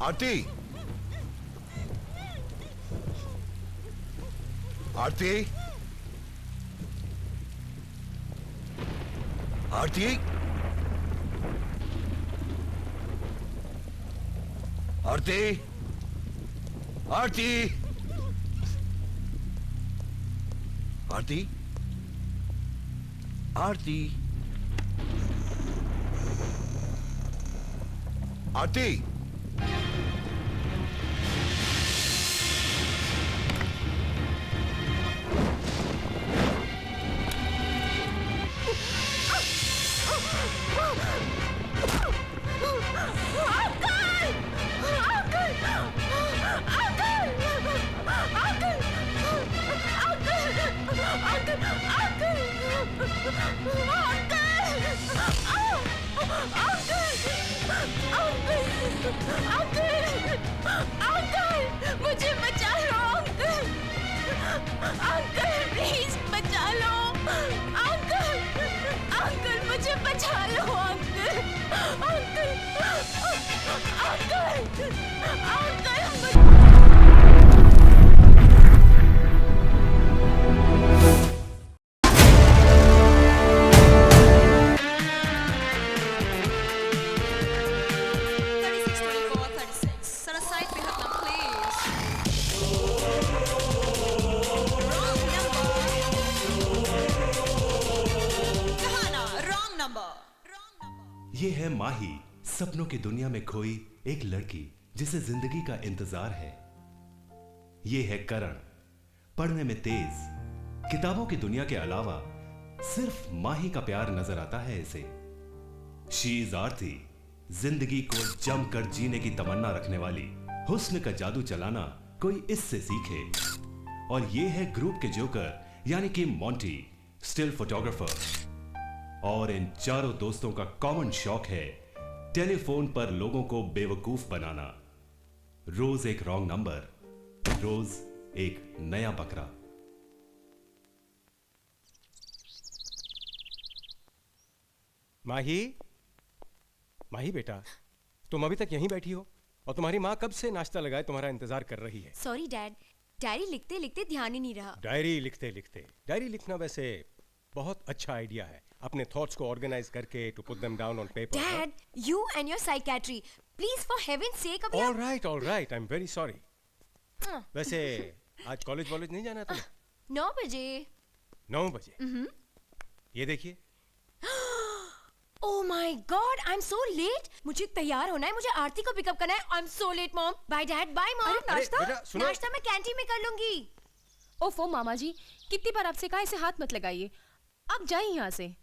आरती, आरती, आरती, आरती, आरती, आरती, आरती, आरती। मुझे बचा लो uncle, uncle please बचा लो अंकल, अंकल मुझे बचा लो अंकल, अंकल, अंकल, अंकल। ये है माही, सपनों की दुनिया में खोई एक लड़की जिसे जिंदगी का इंतजार है। ये है करण, पढ़ने में तेज, किताबों की दुनिया के अलावा सिर्फ माही का प्यार नजर आता है इसे। शी इज आरती, जिंदगी को जमकर जीने की तमन्ना रखने वाली, हुस्न का जादू चलाना कोई इससे सीखे। और ये है ग्रुप के जोकर यानी कि मोंटी, स्टिल फोटोग्राफर। और इन चारों दोस्तों का कॉमन शौक है टेलीफोन पर लोगों को बेवकूफ बनाना। रोज एक रॉन्ग नंबर, रोज एक नया बकरा। माही, माही बेटा, तुम अभी तक यहीं बैठी हो और तुम्हारी माँ कब से नाश्ता लगाए तुम्हारा इंतजार कर रही है। सॉरी डैड, डायरी लिखते लिखते ध्यान ही नहीं रहा। डायरी लिखते लिखते, डायरी लिखना वैसे बहुत अच्छा आइडिया है, अपने थॉट्स को ऑर्गेनाइज करके to put them down on paper. Dad, you and your psychiatry, please for heaven's sake अभी। All right, I am very sorry. वैसे आज कॉलेज नहीं जाना तुम्हें? 9 बजे। 9 बजे? ये देखिए। Oh my God, I'm so late. मुझे तैयार होना है, मुझे आरती को पिकअप करना है। I'm so late, mom. Bye, dad. Bye, mom. अरे नाश्ता? बेटा, सुनो। नाश्ता मैं कैंटीन में कर लूंगी। ओफो मामा जी, कितनी बार आपसे कहा इसे हाथ मत लगाइए। आप जाइए यहाँ से।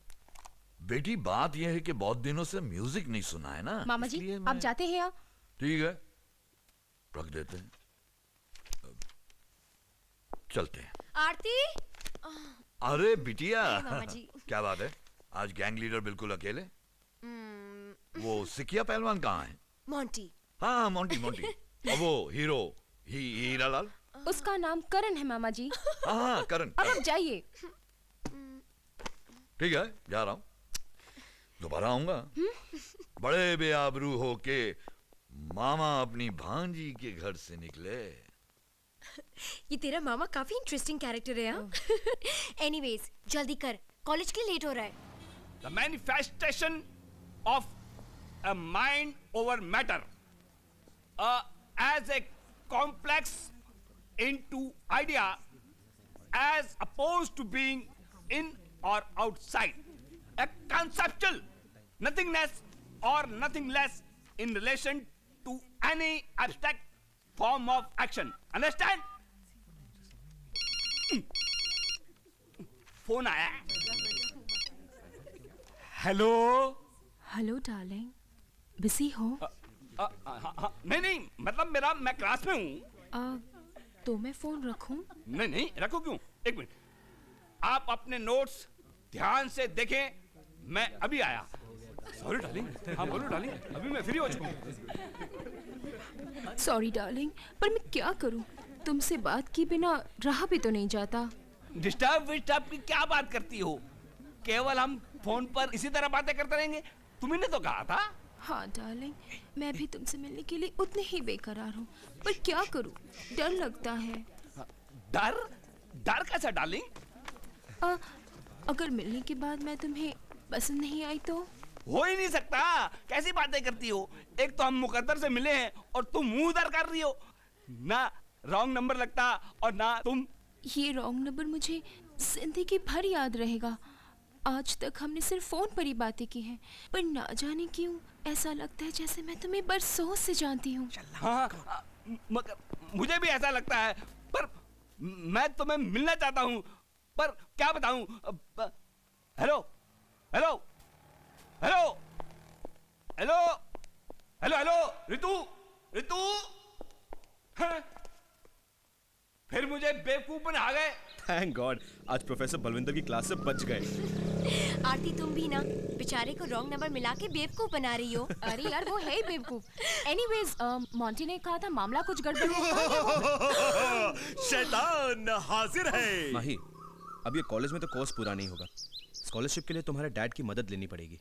बेटी बात यह है कि बहुत दिनों से म्यूजिक नहीं सुना है ना। मामा जी, इसलिए आप मैं- जाते हैं या? ठीक है, रख देते हैं, चलते हैं। आरती, अरे बिटिया, मामा जी। क्या बात है, आज गैंग लीडर बिल्कुल अकेले? वो सिकिया पहलवान कहाँ है? मोंटी। हाँ मोंटी, और वो हीरो हीरालाल? उसका नाम करण है मामा जी। हाँ करण। अब आप जाइए। ठीक है, जा रहा हूँ, दोबारा आऊंगा। बड़े बेआबरू हो के मामा अपनी भांजी के घर से निकले। ये तेरा मामा काफी इंटरेस्टिंग कैरेक्टर है। हाँ। एनीवेज, जल्दी कर, कॉलेज के लिए लेट हो रहा है। The manifestation of a mind over matter as a complex into idea as opposed to being in or outside, a conceptual nothingness or nothing less in relation to any abstract form of action. Understand? Phone आया। Hello. Hello darling, busy हो? नहीं, मतलब मैं class में हूँ। तो मैं phone रखूं? नहीं, रखो क्यों? एक मिनट, आप अपने नोट्स ध्यान से देखें, मैं अभी आया। Sorry darling. हाँ बोलो डार्लिंग, अभी मैं फ्री हो चुका हूँ। सॉरी डार्लिंग, पर मैं क्या करूं? तुमसे बात की बिना रहा भी तो नहीं जाता। डिस्टर्ब की क्या बात करती हो? केवल हम फोन पर इसी तरह बातें करते रहेंगे? तुम्ही ने तो कहा था। हाँ डार्लिंग, मैं भी तुमसे मिलने के लिए उतने ही बेकरार हूँ, पर क्या करूँ, डर लगता है। डर? डर कैसा डार्लिंग? अगर मिलने के बाद मैं तुम्हें पसंद नहीं आई तो? हो ही नहीं सकता, कैसी बातें करती हो। एक तो हम मुकद्दर से मिले हैं और तुम मुंह उधर कर रही हो। ना रॉन्ग नंबर लगता और ना तुम। ये रॉन्ग नंबर मुझे जिंदगी भर याद रहेगा। आज तक हमने सिर्फ फोन पर ही बातें की हैं, पर ना जाने क्यों ऐसा लगता है जैसे मैं तुम्हें बरसों से जानती हूँ। हाँ, मगर मुझे भी ऐसा लगता है, पर मैं तुम्हें मिलना चाहता हूँ, पर क्या बताऊँ। Hello hello hello hello hello hello Ritu Ritu, हाँ? फिर मुझे बेवकूफ बना गए। थैंक गॉड, आज प्रोफेसर बलविंदर की क्लास से बच गए। आरती तुम भी ना बेचारे को रॉन्ग नंबर मिला के बेवकूफ बना रही हो। अरे यार वो है ही बेवकूफ। एनीवेज मॉन्टी ने कहा था मामला कुछ गड़बड़ है। शैतान हाजिर है। माही, अब ये कॉलेज में तो कोर्स पूरा नहीं होगा, स्कॉलरशिप के लिए तुम्हारे डैड की मदद लेनी पड़ेगी।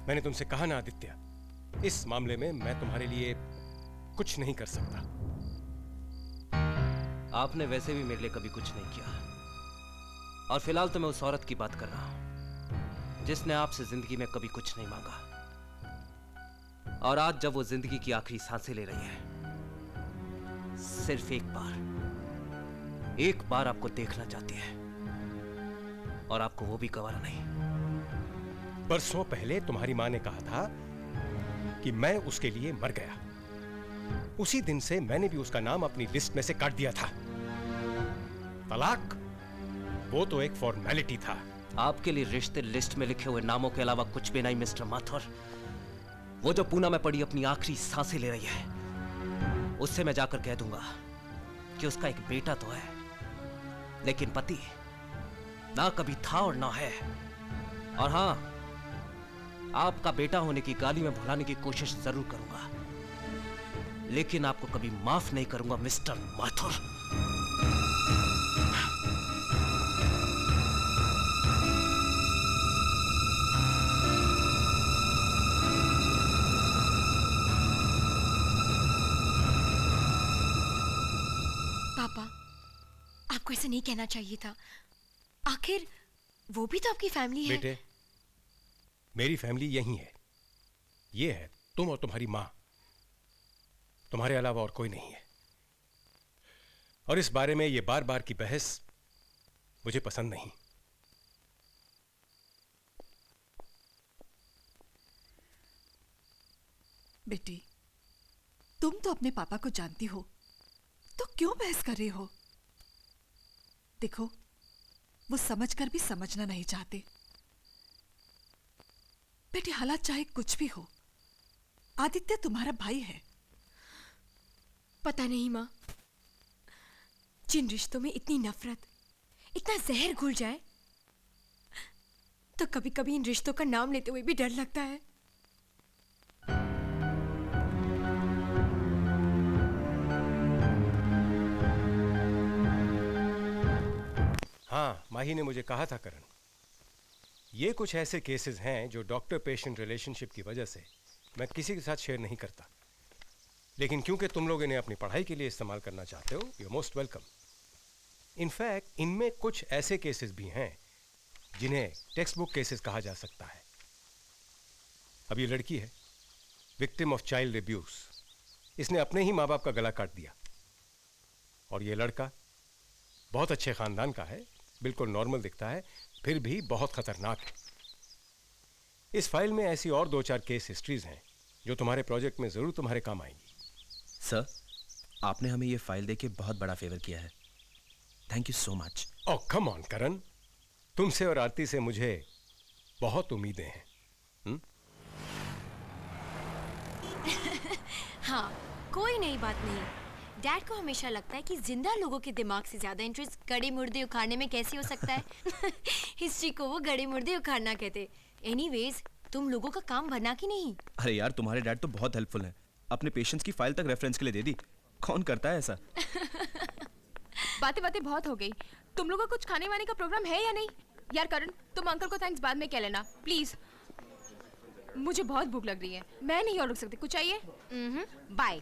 मैंने तुमसे कहा ना आदित्य, इस मामले में मैं तुम्हारे लिए कुछ नहीं कर सकता। आपने वैसे भी मेरे लिए कभी कुछ नहीं किया, और फिलहाल तो मैं उस औरत की बात कर रहा हूं जिसने आपसे जिंदगी में कभी कुछ नहीं मांगा, और आज जब वो जिंदगी की आखिरी सांसें ले रही है, सिर्फ एक बार आपको देखना चाहती है, और आपको वो भी गवारा नहीं। बरसों पहले तुम्हारी मां ने कहा था कि मैं उसके लिए मर गया। उसी दिन से मैंने भी उसका नाम अपनी लिस्ट में से काट दिया था। तलाक वो तो एक फॉर्मेलिटी था। आपके लिए रिश्ते लिस्ट में लिखे हुए नामों के अलावा कुछ भी नहीं मिस्टर माथुर। वो जो पूना में पड़ी अपनी आखिरी सांसें ले रही है, उससे मैं जाकर कह दूंगा कि उसका एक बेटा तो है, लेकिन पति ना कभी था और ना है। और हां, आपका बेटा होने की गाली में भुलाने की कोशिश जरूर करूंगा, लेकिन आपको कभी माफ नहीं करूंगा मिस्टर माथुर। पापा, आपको ऐसे नहीं कहना चाहिए था। आखिर वो भी तो आपकी फैमिली है। बेटे, मेरी फैमिली यही है। ये है तुम और तुम्हारी मां, तुम्हारे अलावा और कोई नहीं है। और इस बारे में ये बार बार की बहस मुझे पसंद नहीं। बेटी, तुम तो अपने पापा को जानती हो, तो क्यों बहस कर रही हो? देखो, वो समझकर भी समझना नहीं चाहते। बेटी, हालात चाहे कुछ भी हो, आदित्य तुम्हारा भाई है। पता नहीं माँ, जिन रिश्तों में इतनी नफरत, इतना जहर घुल जाए, तो कभी कभी इन रिश्तों का नाम लेते हुए भी डर लगता है। हाँ, माही ने मुझे कहा था करण, ये कुछ ऐसे केसेस हैं जो डॉक्टर पेशेंट रिलेशनशिप की वजह से मैं किसी के साथ शेयर नहीं करता, लेकिन क्योंकि तुम लोग इन्हें अपनी पढ़ाई के लिए इस्तेमाल करना चाहते हो, यू मोस्ट वेलकम। इनफैक्ट इनमें कुछ ऐसे केसेस भी हैं जिन्हें टेक्स्ट बुक केसेस कहा जा सकता है। अब ये लड़की है विक्टिम ऑफ चाइल्ड एब्यूज। इसने अपने ही माँ बाप का गला काट दिया, और ये लड़का बहुत अच्छे खानदान का है, बिल्कुल नॉर्मल दिखता है, फिर भी बहुत खतरनाक है। इस फाइल में ऐसी और 2-4 केस हिस्ट्रीज हैं जो तुम्हारे प्रोजेक्ट में जरूर तुम्हारे काम आएंगी। सर, आपने हमें ये फाइल देके बहुत बड़ा फेवर किया है। Thank you so much. Oh come on Karan, तुमसे और आरती से मुझे बहुत उम्मीदें हैं। हाँ, कोई नई बात नहीं। डैड को हमेशा लगता है कि जिंदा लोगों के दिमाग से ज्यादा इंटरेस्ट गड़े मुर्दे उखाड़ने में कैसे हो सकता है। हिस्ट्री को वो गड़े मुर्दे उखाड़ना कहते। एनीवेज, तुम लोगों का काम बना कि नहीं? अरे यार, तुम्हारे डैड तो बहुत हेल्पफुल हैं। अपने पेशेंट्स की फाइल तक रेफरेंस के लिए दे दी। कौन करता है ऐसा? बातें बहुत हो गई। तुम लोगों का कुछ खाने वाने का प्रोग्राम है या नहीं? यार करण, तुम अंकल को थैंक्स बाद में कह लेना प्लीज। मुझे बहुत भूख लग रही है, मैं नहीं और रुक सकती। कुछ चाहिए? बाय।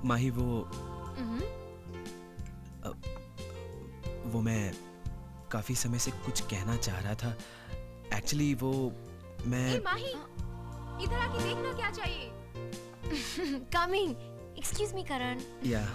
माही वो मैं काफी समय से कुछ कहना चाह रहा था। एक्चुअली वो मैं माही, इधर आके देखना क्या चाहिए। कमिंग। एक्सक्यूज मी करण। या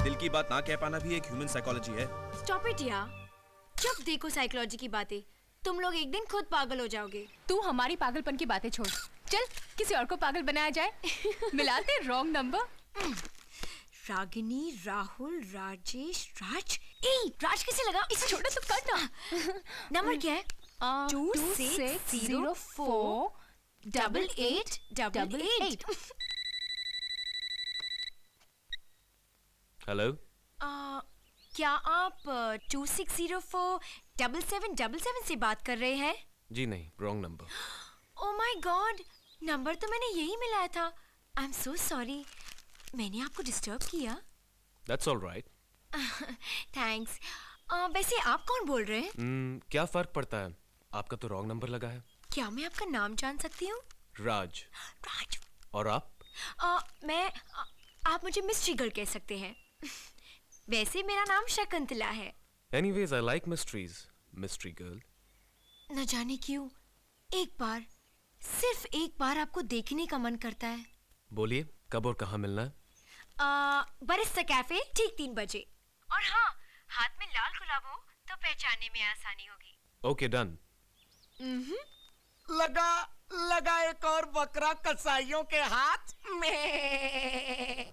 दिल की बात ना कह पाना भी एक ह्यूमन साइकोलॉजी है। स्टॉप इट यार। जब देखो साइकोलॉजी की बातें, तुम लोग एक दिन खुद पागल हो जाओगे। तू हमारी पागलपन की बातें छोड़, चल किसी और को पागल बनाया जाए। मिलाते रॉन्ग नंबर। रागिनी, राहुल, राजेश, राज। राज कैसे लगा? इसे छोड़ो तो करना। नंबर क्या है? 2604 8888। हेलो। क्या आप 2604 7777 से बात कर रहे हैं? जी नहीं, wrong number. Oh my God, number तो मैंने यही मिलाया था। आई एम सो सॉरी, मैंने आपको डिस्टर्ब किया। That's all right. थैंक्स। वैसे आप कौन बोल रहे हैं? क्या फर्क पड़ता है, आपका तो रॉन्ग नंबर लगा है। क्या मैं आपका नाम जान सकती हूँ? राज। राज। और आप? आप मुझे मिस्ट्री गर्ल कह सकते हैं। वैसे मेरा नाम शकुंतला है। Anyways, I like mysteries, mystery girl. न जाने क्यों एक बार, सिर्फ एक बार आपको देखने का मन करता है। बोलिए, कब और कहाँ मिलना है? बरिस्ता कैफे ठीक 3 बजे। और हाँ, हाथ में लाल गुलाब हो तो पहचानने में आसानी होगी। Okay, done. लगा एक और बकरा कसाईयों के हाथ में।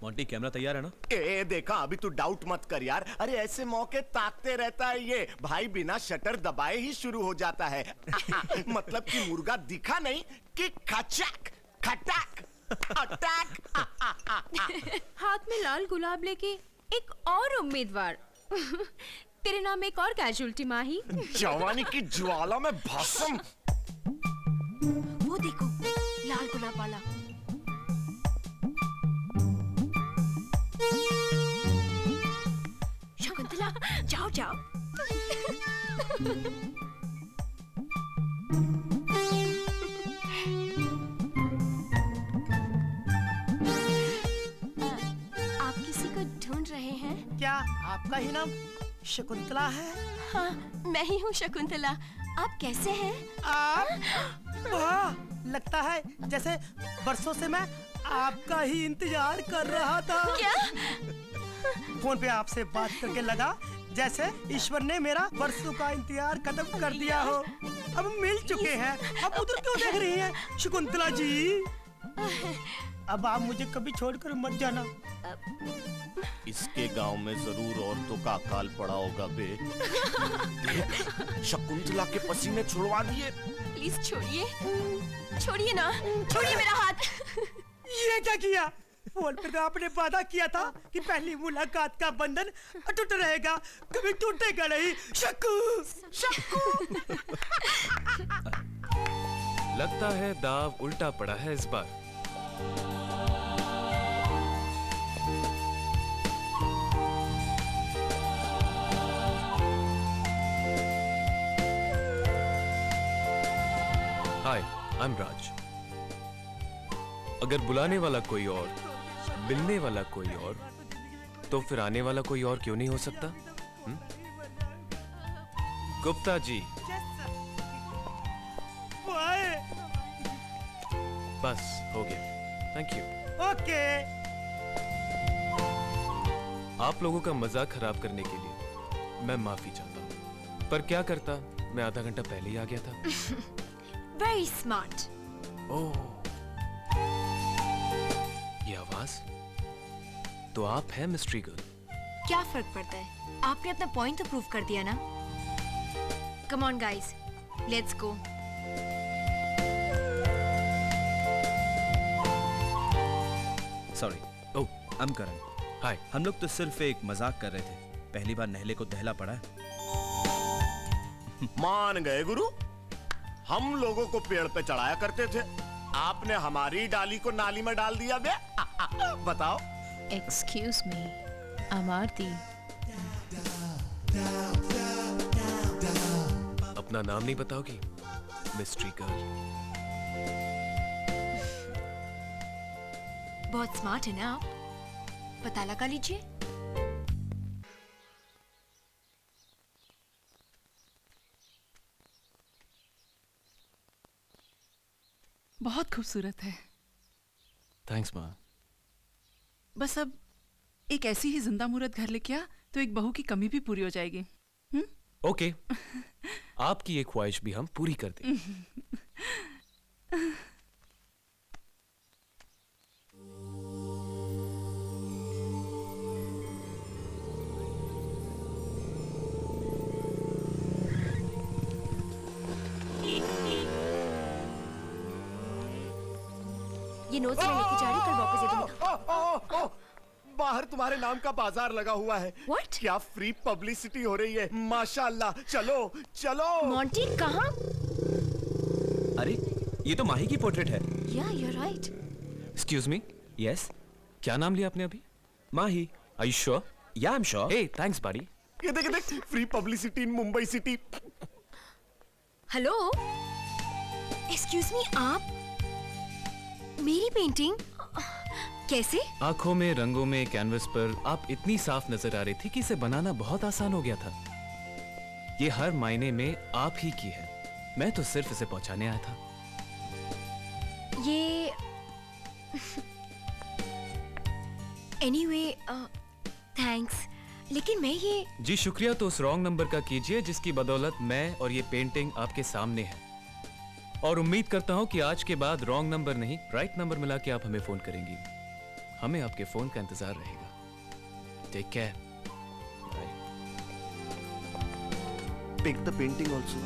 मोंटी, कैमरा तैयार है ना? ए देखा, अभी तू डाउट मत कर यार। अरे ऐसे मौके ताकते रहता है ये भाई, बिना शटर दबाए ही शुरू हो जाता है। मतलब कि मुर्गा दिखा नहीं कि खचक खटक अटैक। हाथ में लाल गुलाब लेके एक और उम्मीदवार। तेरे नाम एक और कैजुअल्टी माही। जवानी की ज्वाला में भस्म। वो देखो, लाल गुलाब वाला। शकुंतला, जाओ जाओ। आप किसी को ढूंढ रहे हैं? क्या आपका ही नाम शकुंतला है? हाँ, मैं ही हूँ शकुंतला। आप कैसे हैं? वाह, लगता है जैसे बरसों से मैं आपका ही इंतजार कर रहा था। क्या? फोन पे आपसे बात करके लगा जैसे ईश्वर ने मेरा बरसों का इंतजार खत्म कर दिया हो। अब मिल चुके हैं, अब उधर क्यों देख रही हैं शकुंतला जी? अब आप मुझे कभी छोड़कर मत जाना। इसके गांव में जरूर औरतों का अकाल पड़ा होगा बे। शकुंतला के पसीने छुड़वा दिए। प्लीज छोड़िए, छोड़िए ना, छोड़िए मेरा हाथ। ये क्या किया? फोन पे तो आपने वादा किया था कि पहली मुलाकात का बंधन अटूट रहेगा, कभी टूटेगा नहीं। शक्कू, शक्कू। लगता है दाव उल्टा पड़ा है इस बार। हाय, आई एम राज। अगर बुलाने वाला कोई और, मिलने वाला कोई और, तो फिर आने वाला कोई और क्यों नहीं हो सकता? गुप्ता जी। बस हो गया, थैंक यू। ओके। आप लोगों का मजाक खराब करने के लिए मैं माफी चाहता हूँ, पर क्या करता, मैं आधा घंटा पहले ही आ गया था। Very smart. ओह, ये आवाज, तो आप हैं मिस्ट्री गर्ल। क्या फर्क पड़ता है, आपने अपना पॉइंट तो प्रूव कर दिया ना। Come on guys, let's go. Sorry. Oh, I am Karan. Hi. हम लोग तो सिर्फ एक मजाक कर रहे थे, पहली बार नहले को दहला पड़ा है। मान गए गुरु, हम लोगों को पेड़ पे चढ़ाया करते थे, आपने हमारी डाली को नाली में डाल दिया बे। बताओ। Excuse me, Amarti. अपना नाम नहीं बताओगी मिस्ट्री गर्ल? बहुत स्मार्ट है ना आप, पता लगा लीजिए। बहुत खूबसूरत है। थैंक्स माँ। बस अब एक ऐसी ही जिंदा मूर्त घर लेके आ तो एक बहू की कमी भी पूरी हो जाएगी। ओके, आपकी ये ख्वाहिश भी हम पूरी कर देंगे। ये नोट्स मैं लेके जा रही, कल वापस दे दूंगी। बाहर तुम्हारे नाम का बाजार लगा हुआ है। What? क्या फ्री पब्लिसिटी हो रही है, माशाल्लाह। चलो चलो। मॉन्टी कहाँ? अरे ये तो माही की पोर्ट्रेट है। Yeah, you're right. Excuse me. Yes. क्या नाम लिया आपने अभी? माही। Are you sure? या I am sure. Hey, thanks buddy. ये देख देख, free publicity in Mumbai city. Hello, excuse me, आप मेरी पेंटिंग कैसे? आंखों में, रंगों में, कैनवस पर आप इतनी साफ नजर आ रही थी कि इसे बनाना बहुत आसान हो गया था। ये हर मायने में आप ही की है, मैं तो सिर्फ इसे पहुंचाने आया था। ये एनीवे, थैंक्स, लेकिन मैं ये जी शुक्रिया तो उस रॉन्ग नंबर का कीजिए जिसकी बदौलत मैं और ये पेंटिंग आपके सामने है। और उम्मीद करता हूं कि आज के बाद रॉन्ग नंबर नहीं, राइट नंबर मिला के आप हमें फोन करेंगी। हमें आपके फोन का इंतजार रहेगा। Take care. Pick the painting also.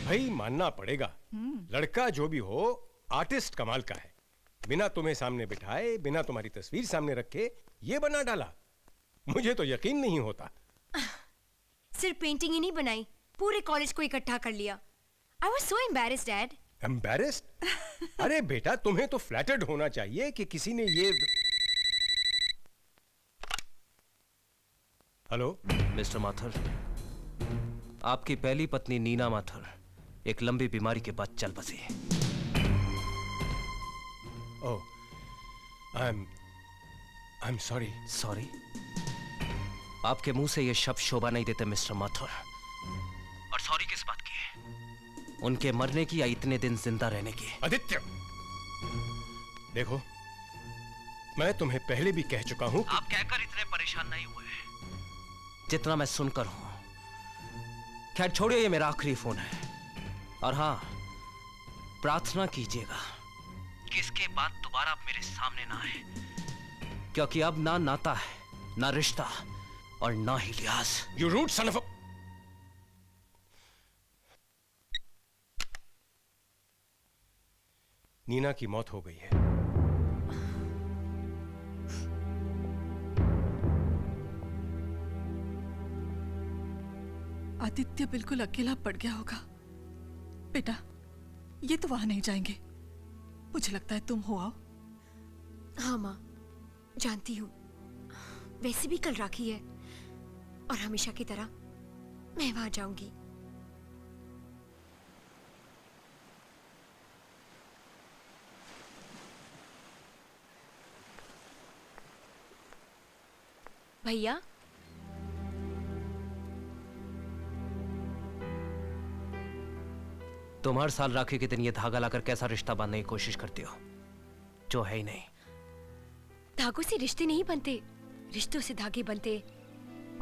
भाई मानना पड़ेगा, लड़का जो भी हो आर्टिस्ट कमाल का है। बिना तुम्हें सामने बिठाए, बिना तुम्हारी तस्वीर सामने रखे ये बना डाला, मुझे तो यकीन नहीं होता। सिर्फ पेंटिंग ही नहीं बनाई, पूरे कॉलेज को इकट्ठा कर लिया। I was so embarrassed, Dad. Embarrassed? अरे बेटा, तुम्हें तो फ्लैटर्ड होना चाहिए कि किसी ने ये। हेलो मिस्टर माथुर, आपकी पहली पत्नी नीना माथुर एक लंबी बीमारी के बाद चल बसी। ओह, आई एम सॉरी। सॉरी? आपके मुंह से ये शब्द शोभा नहीं देते मिस्टर माथुर। और सॉरी किस बात की है? उनके मरने की या इतने दिन जिंदा रहने की? आदित्य, देखो, मैं तुम्हें पहले भी कह चुका हूं। आप कहकर इतने परेशान नहीं हुए जितना मैं सुनकर हूं। खैर छोड़िए, ये मेरा आखिरी फोन है। और हाँ, प्रार्थना कीजिएगा कि इसके बाद दोबारा आप मेरे सामने ना आए, क्योंकि अब ना नाता है, ना रिश्ता और ना ही लिहाज। You rude son of a. Nina की मौत हो गई है। आदित्य बिल्कुल अकेला पड़ गया होगा। बेटा, ये तो वहां नहीं जाएंगे। मुझे लगता है तुम हो आओ। हाँ माँ, जानती हूँ। वैसे भी कल राखी है और हमेशा की तरह मैं वहां जाऊंगी। भैया, तुम हर साल राखी के दिन ये धागा लाकर कैसा रिश्ता बांधने की कोशिश करती हो जो है ही नहीं। धागों से रिश्ते नहीं बनते, रिश्तों से धागे बनते।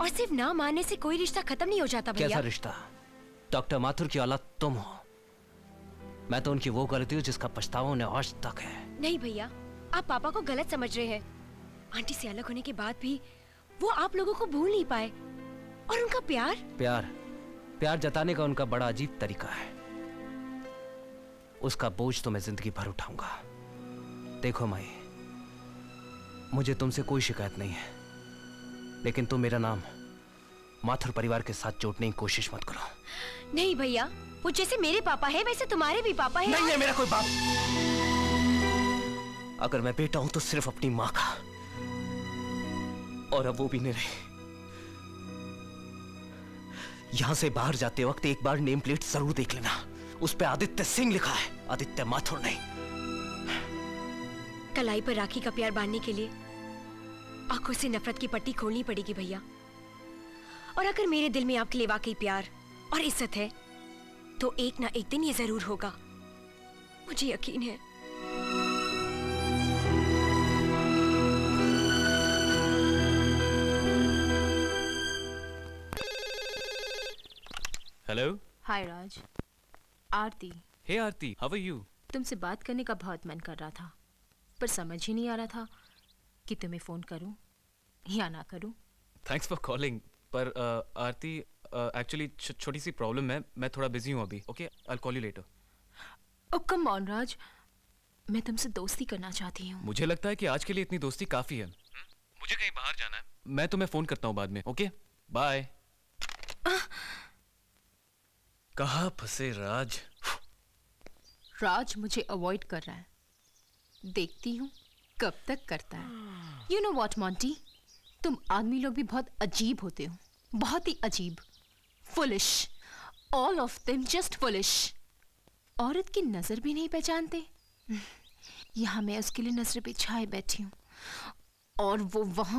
और सिर्फ ना मानने से कोई रिश्ता खत्म नहीं हो जाता भैया। कैसा रिश्ता? डॉक्टर माथुर की औलाद तुम हो, मैं तो उनकी वो गलती हूँ जिसका पछतावा उन्हें आज तक है। नहीं भैया, आप पापा को गलत समझ रहे हैं। आंटी से अलग होने के बाद भी वो आप लोगों को भूल नहीं पाए। और उनका प्यार जताने का उनका बड़ा अजीब तरीका है। उसका बोझ तो मैं जिंदगी भर उठाऊंगा। देखो माई, मुझे तुमसे कोई शिकायत नहीं है, लेकिन तुम मेरा नाम माथुर परिवार के साथ जोड़ने की कोशिश मत करो। नहीं भैया, वो जैसे मेरे पापा है वैसे तुम्हारे भी पापा है। नहीं है मेरा कोई बाप। अगर मैं बेटा हूं तो सिर्फ अपनी मां का, और अब वो भी नहीं रही। यहां से बाहर जाते वक्त एक बार नेम प्लेट जरूर देख लेना, उस पे आदित्य सिंह लिखा है, आदित्य माथुर नहीं। कलाई पर राखी का प्यार बांधने के लिए आंखों से नफरत की पट्टी खोलनी पड़ेगी भैया। और अगर मेरे दिल में आपके लिए वाकई प्यार और इज्जत है तो एक ना एक दिन ये जरूर होगा, मुझे यकीन है। Hello. Hi Raj, Aarti. Hey Aarti, how are you? तुमसे बात करने का बहुत मन कर रहा था, पर समझ ही नहीं आ रहा था कि तुम्हें फोन करूं या ना करूं। Thanks for calling. पर आरती, एक्चुअली छोटी सी प्रॉब्लम है, मैं थोड़ा बिजी हूँ अभी। Okay, I will call you later. Oh come on Raj, मैं तुमसे दोस्ती करना चाहती हूँ। मुझे लगता है कि आज के लिए इतनी दोस्ती काफी है। मुझे कहीं बाहर जाना है, मैं तुम्हें फोन करता हूँ बाद में। Okay, bye. कहाँ फंसे राज? राज मुझे अवॉइड कर रहा है, देखती हूँ कब तक करता है। यू नो व्हाट मॉन्टी, तुम आदमी लोग भी बहुत अजीब होते हो, बहुत ही अजीब। Foolish, all of them just foolish. औरत की नजर भी नहीं पहचानते। यहाँ मैं उसके लिए नजर बिछाए बैठी हूँ और वो वहाँ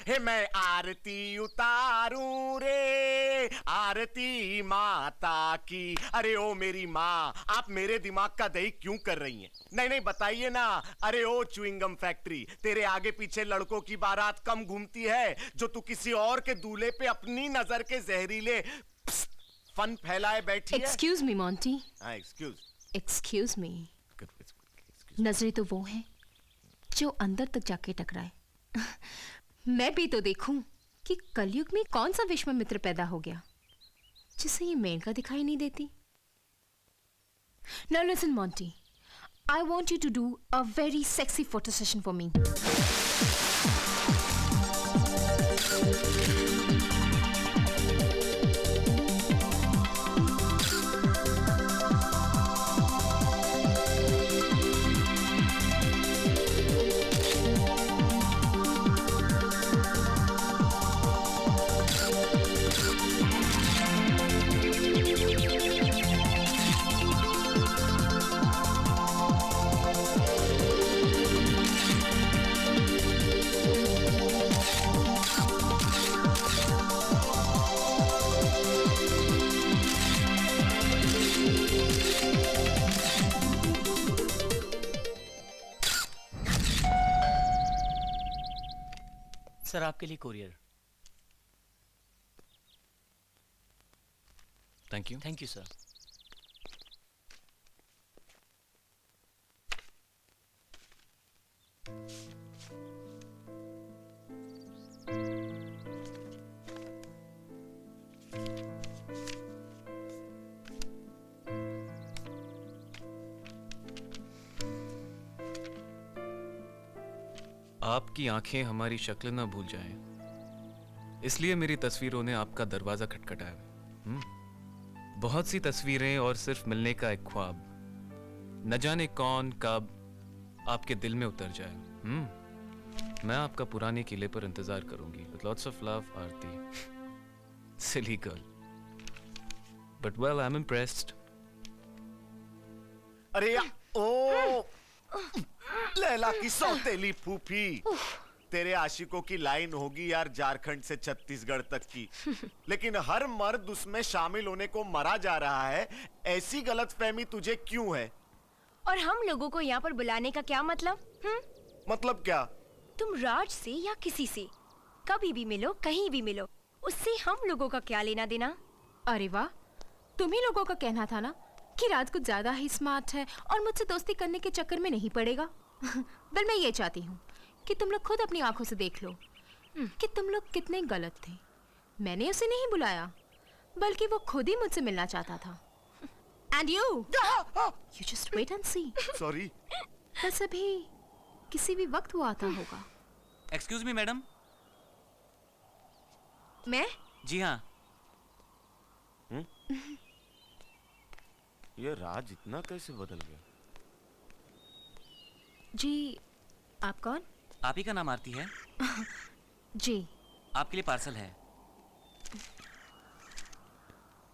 हे मैं आरती उतारूं रे, आरती माता की। अरे ओ मेरी माँ, आप मेरे दिमाग का दही क्यों कर रही हैं? नहीं बताइए ना। अरे ओ च्युइंगम फैक्ट्री, तेरे आगे पीछे लड़कों की बारात कम घूमती है जो तू किसी और के दूल्हे पे अपनी नजर के जहरीले फन फैलाए बैठी है। Excuse me Monty. Excuse me. नजरें तो वो हैं जो अंदर तक जाके टकराए। मैं भी तो देखूं कि कलयुग में कौन सा विश्वामित्र पैदा हो गया जिसे ये मेनका दिखाई नहीं देती। Now listen, Monty. I want you to do a very sexy photo session for me. Sir, आपके लिए courier. Thank you. Thank you sir. आपकी आंखें हमारी शक्ल ना भूल जाएं, इसलिए मेरी तस्वीरों ने आपका दरवाजा खटखटाया। बहुत सी तस्वीरें और सिर्फ मिलने का एक ख्वाब, न जाने कौन कब आपके दिल में उतर जाए। मैं आपका पुराने किले पर इंतजार करूंगी। With lots of love, Aarti. Silly girl. But well, I'm impressed. अरे ओ लैला की सौतेली फूफी, तेरे आशिकों की लाइन होगी यार झारखंड से छत्तीसगढ़ तक की, लेकिन हर मर्द उसमें शामिल होने को मरा जा रहा है। ऐसी गलतफहमी तुझे क्यों है? और हम लोगों को यहाँ पर बुलाने का क्या मतलब? मतलब क्या? तुम राज से या किसी से कभी भी मिलो, कहीं भी मिलो, उससे हम लोगों का क्या लेना देना? अरे वाह, तुम ही लोगों का कहना था ना कि राज कुछ ज्यादा ही स्मार्ट है और मुझसे दोस्ती करने के चक्कर में नहीं पड़ेगा। बल मैं ये चाहती हूँ कि तुम लोग खुद अपनी आंखों से देख लो कि तुम लोग कितने गलत थे। मैंने उसे नहीं बुलाया, बल्कि वो खुद ही मुझसे मिलना चाहता था। And you just wait and see. Sorry. बस अभी किसी भी वक्त वो आता होगा। Excuse me madam. मैं? जी हाँ। ये राज इतना कैसे बदल गया? जी, आप कौन? आप ही का नाम आरती है? जी। आपके लिए पार्सल है,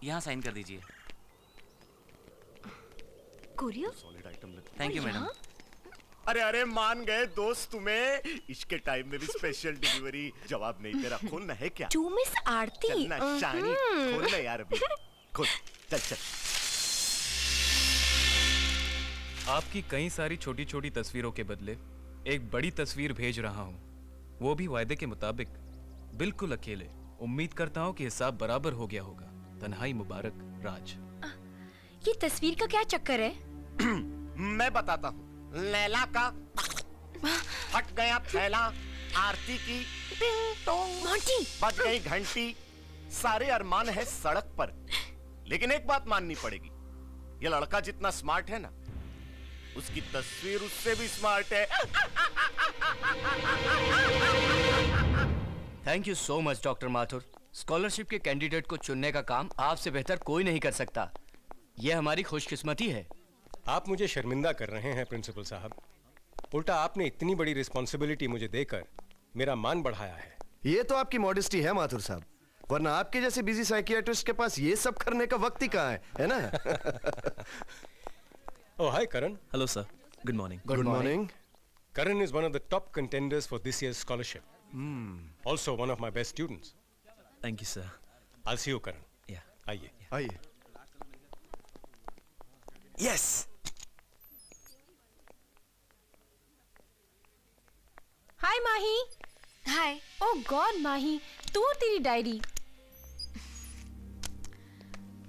यहाँ साइन कर दीजिए। कोरियर? सॉलिड आइटम लगता है। Thank you madam. अरे अरे मान गए दोस्त तुम्हें। इश्क के टाइम में भी स्पेशल डिलीवरी। जवाब नहीं तेरा, खोलना है क्या? टू मिस आरती। चलना शानी, खोलना यार अभी। खोल, चल चल। आपकी कई सारी छोटी छोटी तस्वीरों के बदले एक बड़ी तस्वीर भेज रहा हूँ, वो भी वायदे के मुताबिक, बिल्कुल अकेले। उम्मीद करता हूँ कि हिसाब बराबर हो गया होगा। तन्हाई मुबारक, राज। ये तस्वीर का क्या चक्कर है? मैं बताता हूँ। लैला का फट गया थैला, आरती की मोंटी बज गई घंटी, सारे अरमान है सड़क पर। लेकिन एक बात माननी पड़ेगी, ये लड़का जितना स्मार्ट है ना, उसकी तस्वीर उससे भी स्मार्ट है। Thank you so much doctor Mathur. Scholarship के कैंडिडेट को चुनने का काम आपसे बेहतर कोई नहीं कर सकता। यह हमारी खुशकिस्मती है। आप मुझे शर्मिंदा कर रहे हैं प्रिंसिपल साहब। उल्टा आपने इतनी बड़ी रिस्पॉन्सिबिलिटी मुझे देकर मेरा मान बढ़ाया है। ये तो आपकी मॉडेस्टी है माथुर साहब, वरना आपके जैसे बिजी साइकियाट्रिस्ट के पास ये सब करने का वक्त ही कहाँ है ना? Oh, hi, Karan. Hello, sir. Good morning. Good morning. Karan is one of the top contenders for this year's scholarship. Also one of my best students. Thank you, sir. I'll see you, Karan. Yeah. आइए। आइए। Yes. हाय माही। हाय। ओह God माही, तू और तेरी diary.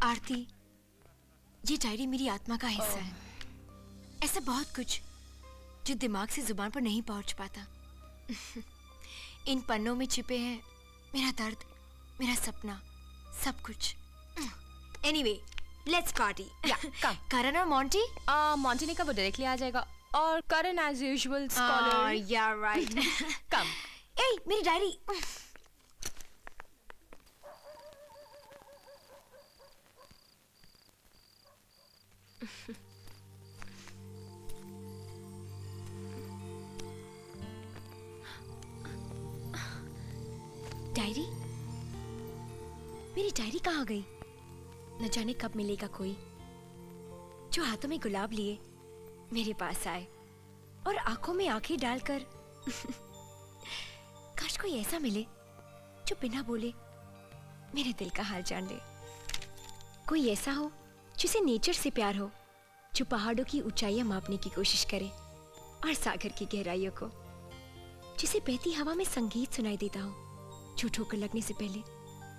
आरती, ये diary मेरी आत्मा का हिस्सा है। ऐसा बहुत कुछ जो दिमाग से जुबान पर नहीं पहुंच पाता। इन पन्नों में छिपे हैं मेरा दर्द, मेरा सपना, सब कुछ। Anyway, let's party. करण और मोंटी? मोंटी ने कहा वो डायरेक्टली आ जाएगा और करण एज यूजुअल स्कॉलर। या राइट। कम। ए, मेरी डायरी। डायरी? मेरी डायरी कहाँ गई? न जाने कब मिलेगा कोई जो हाथों में गुलाब लिए मेरे पास आए और आंखों में आंखें डालकर काश कोई ऐसा मिले जो बिना बोले मेरे दिल का हाल जान ले। कोई ऐसा हो जिसे नेचर से प्यार हो, जो पहाड़ों की ऊंचाइयां मापने की कोशिश करे और सागर की गहराइयों को, जिसे बहती हवा में संगीत सुनाई देता हो, जो ठोकर लगने से पहले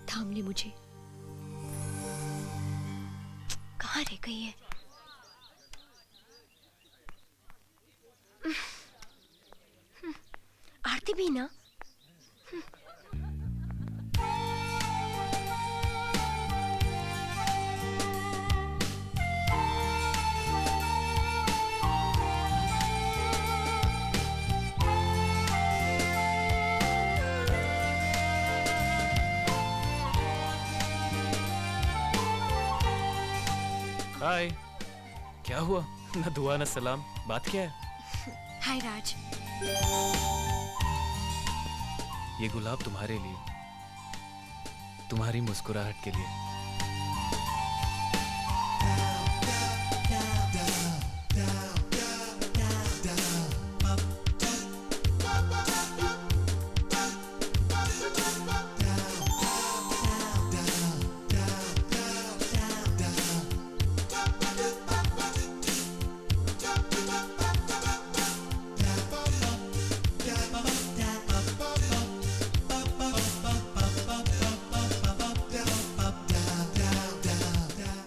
थाम ले मुझे। कहाँ रह गई है? आरती भी ना? हाय, क्या हुआ? ना दुआ ना सलाम, बात क्या है? हाय राज। ये गुलाब तुम्हारे लिए, तुम्हारी मुस्कुराहट के लिए।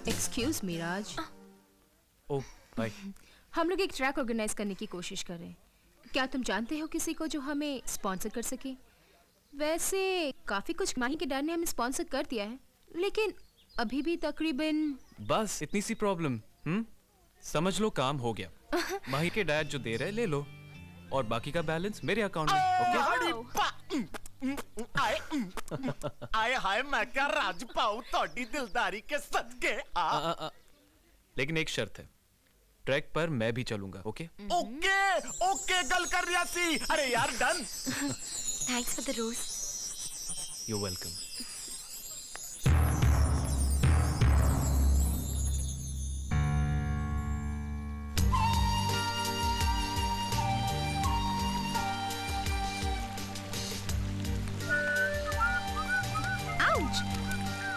एक्सक्यूज मी राज, ओ बाय। हम लोग एक ट्रैक ऑर्गेनाइज करने की कोशिश कर रहे हैं। क्या तुम जानते हो किसी को जो हमें स्पॉन्सर कर सके? वैसे काफी कुछ माही के डैड ने हमें स्पॉन्सर कर दिया है, लेकिन अभी भी तकरीबन बस इतनी सी प्रॉब्लम। समझ लो काम हो गया। माही के डैड जो दे रहे ले लो, और बाकी का बैलेंस मेरे अकाउंट में। ओके? आए हाय मैं क्या राज पाऊं तोड़ी दिलदारी के सदके लेकिन एक शर्त है, ट्रैक पर मैं भी चलूंगा। ओके? ओके ओके गल कर रिया सी। अरे यार done. Thanks for the rose. You welcome.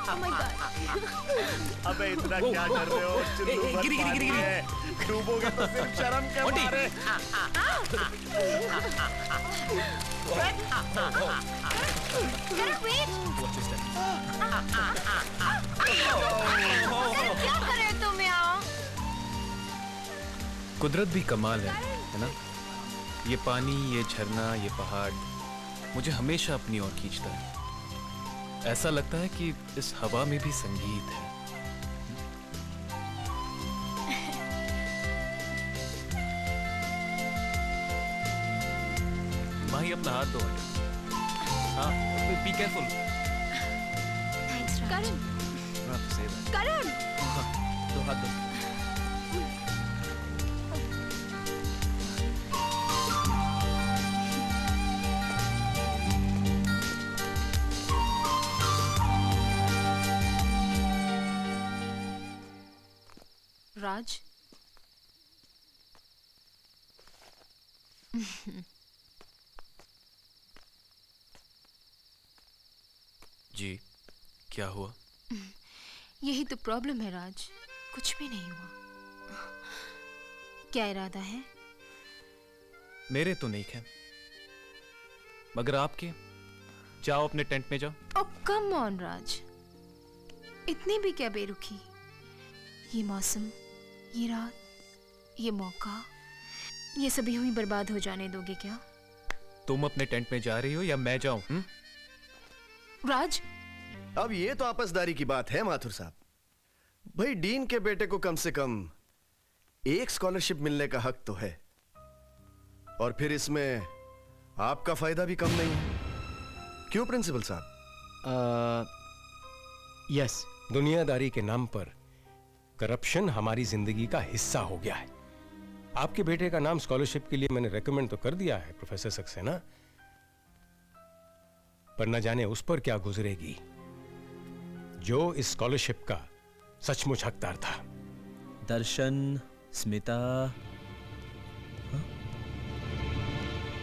Oh my God. अबे इतना क्या डर रहे हो? चुल्लू भर पानी है, डूबोगे तो सिर्फ शर्म के मारे। क्या कर रहे हो तुम यहाँ? कुदरत भी कमाल है ना? ये पानी, ये झरना, ये पहाड़ मुझे हमेशा अपनी ओर खींचता है। ऐसा लगता है कि इस हवा में भी संगीत है। माही अपना हाथ धो। हाँ, बी केयरफुल। करण, करण, दो हाथ दो। राज, जी क्या हुआ? यही तो प्रॉब्लम है राज, कुछ भी नहीं हुआ। क्या इरादा है? मेरे तो नहीं है, मगर आपके। जाओ अपने टेंट में जाओ। ओ कम ऑन राज, इतनी भी क्या बेरुखी? ये मौसम, ये रात, ये मौका, ये सभी हुई बर्बाद हो जाने दोगे क्या? तुम अपने टेंट में जा रही हो या मैं जाऊं? राज, अब ये तो आपसदारी की बात है माथुर साहब। भाई डीन के बेटे को कम से कम एक स्कॉलरशिप मिलने का हक तो है, और फिर इसमें आपका फायदा भी कम नहीं है। क्यों प्रिंसिपल साहब? यस, दुनियादारी के नाम पर करप्शन हमारी जिंदगी का हिस्सा हो गया है। आपके बेटे का नाम स्कॉलरशिप के लिए मैंने रेकमेंड तो कर दिया है प्रोफेसर सक्सेना, पर न जाने उस पर क्या गुजरेगी जो इस स्कॉलरशिप का सचमुच हकदार था। दर्शन, स्मिता,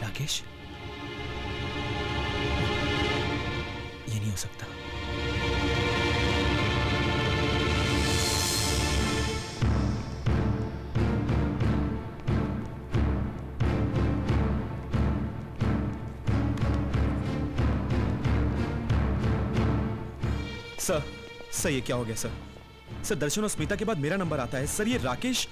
राकेश, ये नहीं हो सकता। सर ये क्या हो गया सर? सर दर्शन और स्मिता के बाद मेरा नंबर आता है सर। ये Rakesh.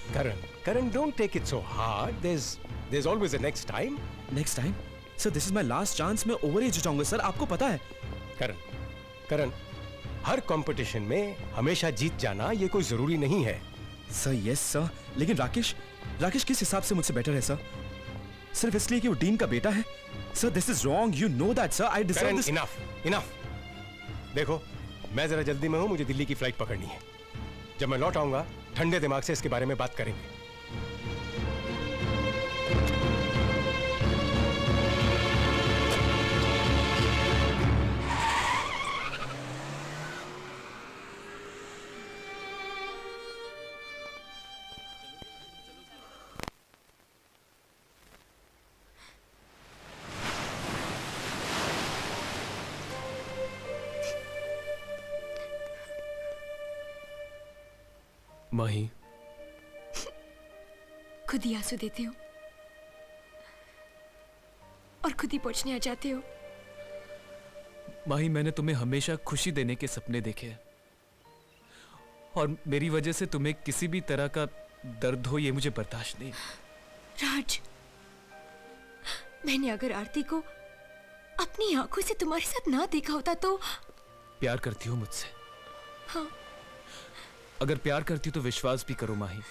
Karan don't take it so hard, there is always a next time. Next time? Sir this is my last chance. मैं ओवर एज हो जाऊंगा सर, आपको पता है। करण, हर कंपटीशन में हमेशा जीत जाना ये कोई जरूरी नहीं है। सर यस सर, लेकिन राकेश किस हिसाब से मुझसे बेटर है सर? सिर्फ इसलिए कि वो डीन का बेटा है? Sir this is wrong, you know that sir. I deserve this. Enough. देखो मैं जरा जल्दी में हूं, मुझे दिल्ली की फ्लाइट पकड़नी है। जब मैं लौट आऊंगा ठंडे दिमाग से इसके बारे में बात करेंगे। माही, खुद ही आंसू देते हो और खुद ही पहुंचने आ जाते हो। माही, मैंने तुम्हें हमेशा खुशी देने के सपने देखे हैं और मेरी वजह से तुम्हें किसी भी तरह का दर्द हो, ये मुझे बर्दाश्त नहीं। राज, मैंने अगर आरती को अपनी आंखों से तुम्हारे साथ ना देखा होता तो। प्यार करती हो मुझसे? हाँ। अगर प्यार करती तो विश्वास भी करो माही।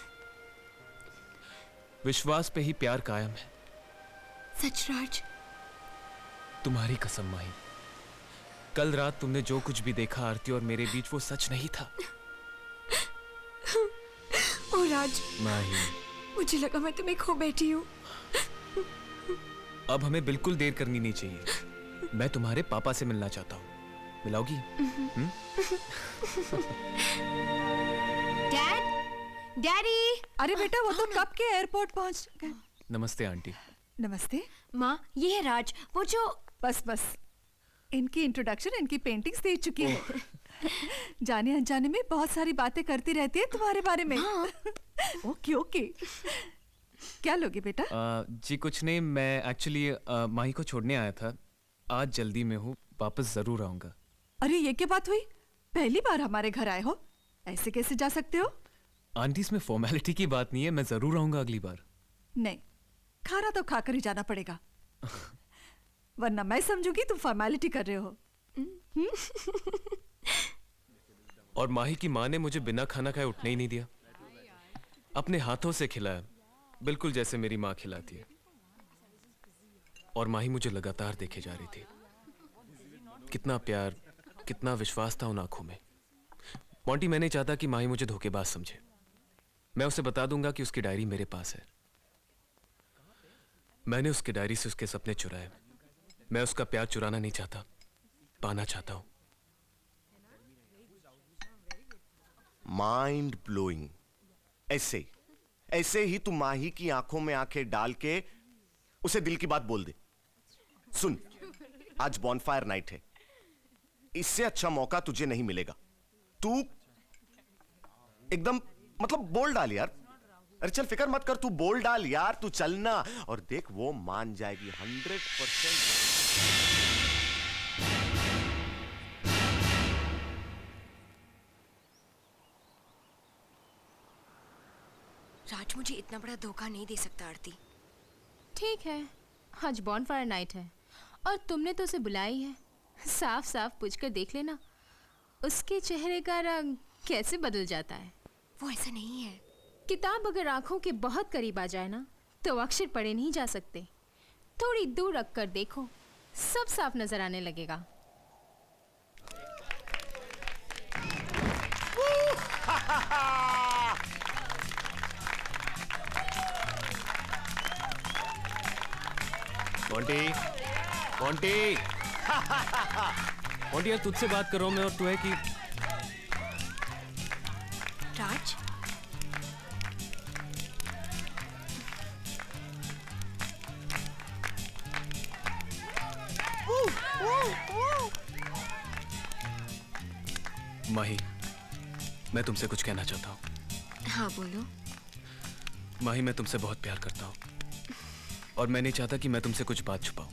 विश्वास पे ही प्यार कायम है। सच राज? तुम्हारी कसम माही, कल रात तुमने जो कुछ भी देखा आरती और मेरे बीच, वो सच नहीं था। ओ राज, माही, मुझे लगा मैं तुम्हें खो बैठी हूँ। अब हमें बिल्कुल देर करनी नहीं चाहिए। मैं तुम्हारे पापा से मिलना चाहता हूँ। मिलाओगी? Dad, daddy. अरे बेटा, वो तो कब के एयरपोर्ट पहुंच गए। नमस्ते आंटी। नमस्ते माँ, ये है राज, वो जो। बस इनकी इंट्रोडक्शन इनकी पेंटिंग्स दे चुकी है। जाने अनजाने में बहुत सारी बातें करती रहती है तुम्हारे बारे में। हाँ। ओके। क्या लोगे बेटा? जी कुछ नहीं, मैं एक्चुअली माही को छोड़ने आया था। आज जल्दी में हूँ, वापस जरूर आऊंगा। अरे ये क्या बात हुई? पहली बार हमारे घर आए हो, ऐसे कैसे जा सकते हो? आंटी, इसमें फॉर्मेलिटी की बात नहीं है, मैं जरूर आऊंगा अगली बार। नहीं, खाना तो खाकर ही जाना पड़ेगा, वरना मैं समझूंगी तुम फॉर्मेलिटी कर रहे हो। और माही की माँ ने मुझे बिना खाना खाए उठने ही नहीं दिया। अपने हाथों से खिलाया, बिल्कुल जैसे मेरी माँ खिलाती है। और माही मुझे लगातार देखे जा रही थी। कितना प्यार, कितना विश्वास था उन आंखों में। मोंटी, मैं नहीं चाहता कि माही मुझे धोखेबाज समझे। मैं उसे बता दूंगा कि उसकी डायरी मेरे पास है। मैंने उसकी डायरी से उसके सपने चुराए। मैं उसका प्यार चुराना नहीं चाहता, पाना चाहता हूं। Mind blowing. ऐसे ही तू माही की आंखों में आंखें डाल के उसे दिल की बात बोल दे। सुन, आज बॉनफायर नाइट है, इससे अच्छा मौका तुझे नहीं मिलेगा। तू एकदम मतलब बोल डाल यार। अरे चल, फिक्र मत कर, तू बोल डाल यार, तू चलना और देख, वो मान जाएगी 100%। राज मुझे इतना बड़ा धोखा नहीं दे सकता आरती। ठीक है, आज बॉनफायर नाइट है और तुमने तो उसे बुलाई है। साफ साफ पूछ कर देख लेना, उसके चेहरे का रंग कैसे बदल जाता है। वो ऐसा नहीं है। किताब अगर आंखों के बहुत करीब आ जाए ना, तो अक्षर पढ़े नहीं जा सकते। थोड़ी दूर रख कर देखो, सब साफ नजर आने लगेगा। मोंटी, मोंटी, मोंटी यार, तुझसे बात कर रहा हूं मैं और तू है कि। राज, माही, मैं तुमसे कुछ कहना चाहता हूँ। हाँ बोलो। माही, मैं तुमसे बहुत प्यार करता हूँ और मैं नहीं चाहता कि मैं तुमसे कुछ बात छुपाऊं।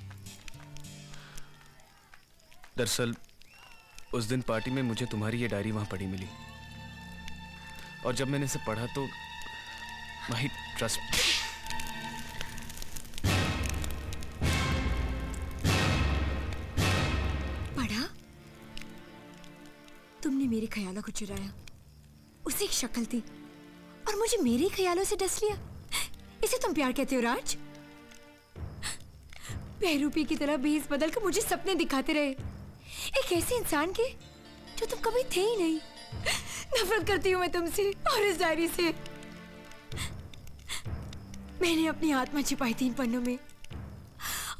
दरअसल उस दिन पार्टी में मुझे तुम्हारी ये डायरी वहां पड़ी मिली और जब मैंने इसे पढ़ा तो माही, ट्रस्ट। पढ़ा? तुमने मेरे ख्यालों को चुराया, उसे एक शक्ल दी और मुझे मेरे ख्यालों से डस लिया। इसे तुम प्यार कहते हो राज? बहरूपी की तरह भेस बदल कर मुझे सपने दिखाते रहे, एक ऐसे इंसान के जो तुम कभी थे ही नहीं। नफरत करती हूँ मैं तुमसे और इस डायरी से। मैंने अपनी आत्मा छिपाई थी इन पन्नों में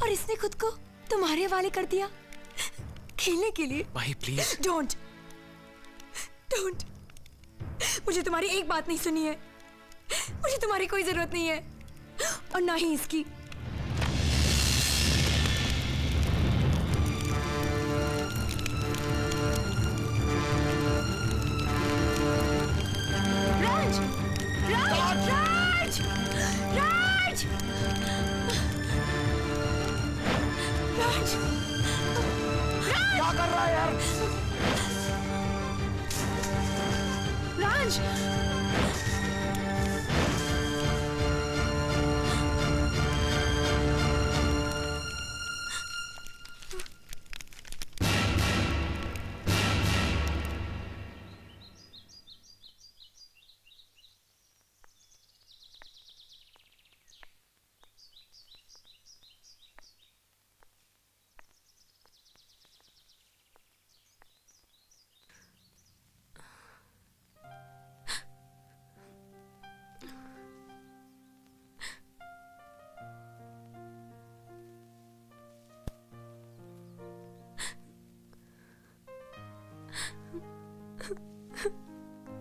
और इसने खुद को तुम्हारे हवाले कर दिया खेलने के लिए। माही प्लीज। डोंट। मुझे तुम्हारी एक बात नहीं सुनी है। मुझे तुम्हारी कोई जरूरत नहीं है और ना ही इसकी। राज! राज! राज! राज! राज! क्या कर रहा है यार? राज! राज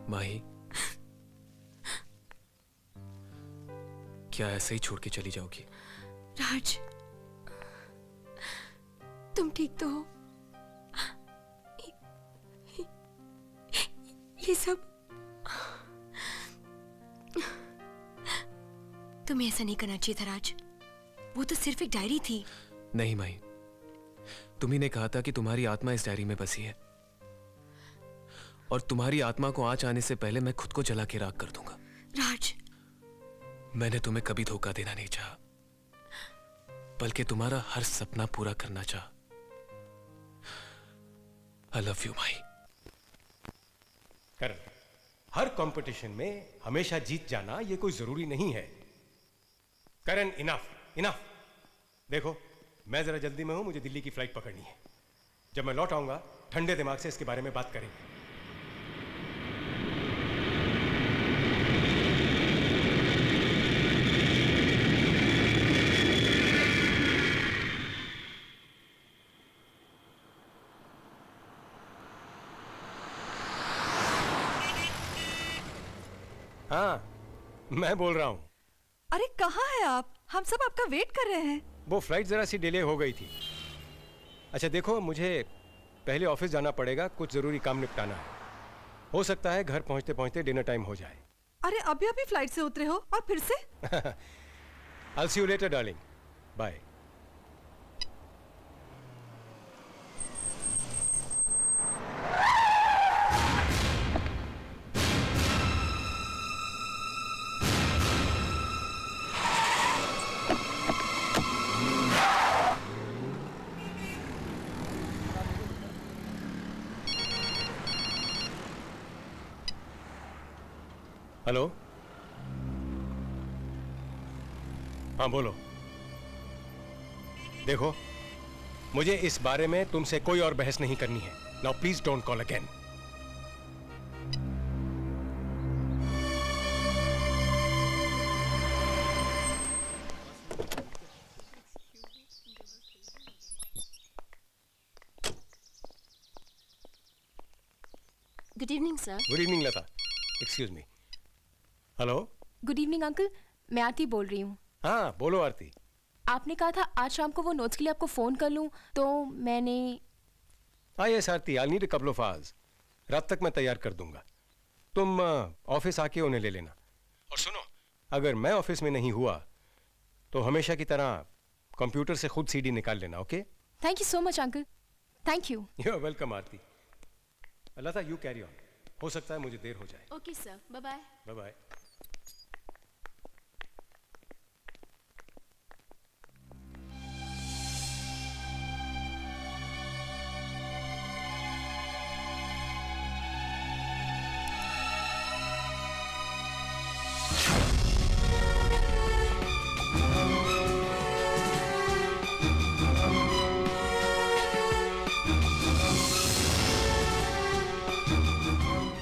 माही, क्या ऐसे ही छोड़ के चली जाओगी? राज, तुम ठीक तो हो? ये सब तुम्हें ऐसा नहीं करना चाहिए था राज। वो तो सिर्फ एक डायरी थी। नहीं माही, तुम्ही ने कहा था कि तुम्हारी आत्मा इस डायरी में बसी है और तुम्हारी आत्मा को आँच आने से पहले मैं खुद को जला के राख कर दूंगा। राज, मैंने तुम्हें कभी धोखा देना नहीं चाहा, बल्कि तुम्हारा हर सपना पूरा करना चाहा। I love you Mahi. Karan, her competition में हमेशा जीत जाना ये कोई जरूरी नहीं है। करण, इनफ इनफ। देखो, मैं जरा जल्दी में हूं, मुझे दिल्ली की फ्लाइट पकड़नी है। जब मैं लौट आऊंगा ठंडे दिमाग से इसके बारे में बात करेंगे। हाँ, मैं बोल रहा हूं। अरे कहाँ है आप? हम सब आपका वेट कर रहे हैं। वो फ्लाइट जरा सी डिले हो गई थी। अच्छा देखो, मुझे पहले ऑफिस जाना पड़ेगा, कुछ जरूरी काम निपटाना है। हो सकता है घर पहुंचते पहुंचते डिनर टाइम हो जाए। अरे अभी अभी फ्लाइट से उतरे हो और फिर से? I'll see you later, darling. Bye. Hello, हाँ बोलो। देखो, मुझे इस बारे में तुमसे कोई और बहस नहीं करनी है। Now please don't call again. Good evening sir. Good evening Lata. Excuse me. Hello. Good evening uncle, मैं आरती बोल रही हूँ। हाँ बोलो आरती। आपने कहा था आज शाम को वो नोट्स के लिए आपको फोन कर लूँ, तो मैंने। हाँ yes Aarti, I need a couple of hours. रात तक मैं तैयार कर दूंगा। तुम ऑफिस आके उन्हें ले लेना। और सुनो, अगर मैं ऑफिस में नहीं हुआ तो हमेशा की तरह कंप्यूटर से खुद सीडी निकाल लेना। Okay? Thank you so much uncle. Thank you. You are welcome Aarti. Lata, you carry on. हो सकता है मुझे देर हो जाए। Okay sir, bye bye. Bye bye.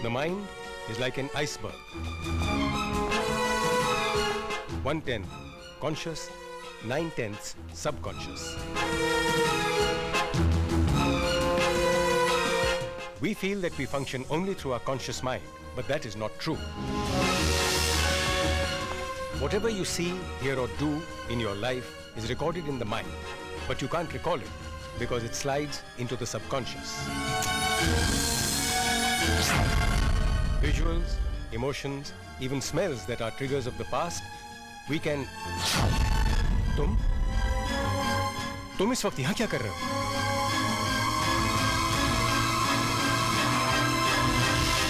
The mind is like an iceberg. 1/10 conscious, 9/10 subconscious. We feel that we function only through our conscious mind, but that is not true. Whatever you see, hear or do in your life is recorded in the mind, but you can't recall it because it slides into the subconscious. Visuals, emotions, even smells that are triggers of the past, we can... तुम इस वक्त यहाँ क्या कर रहे हो?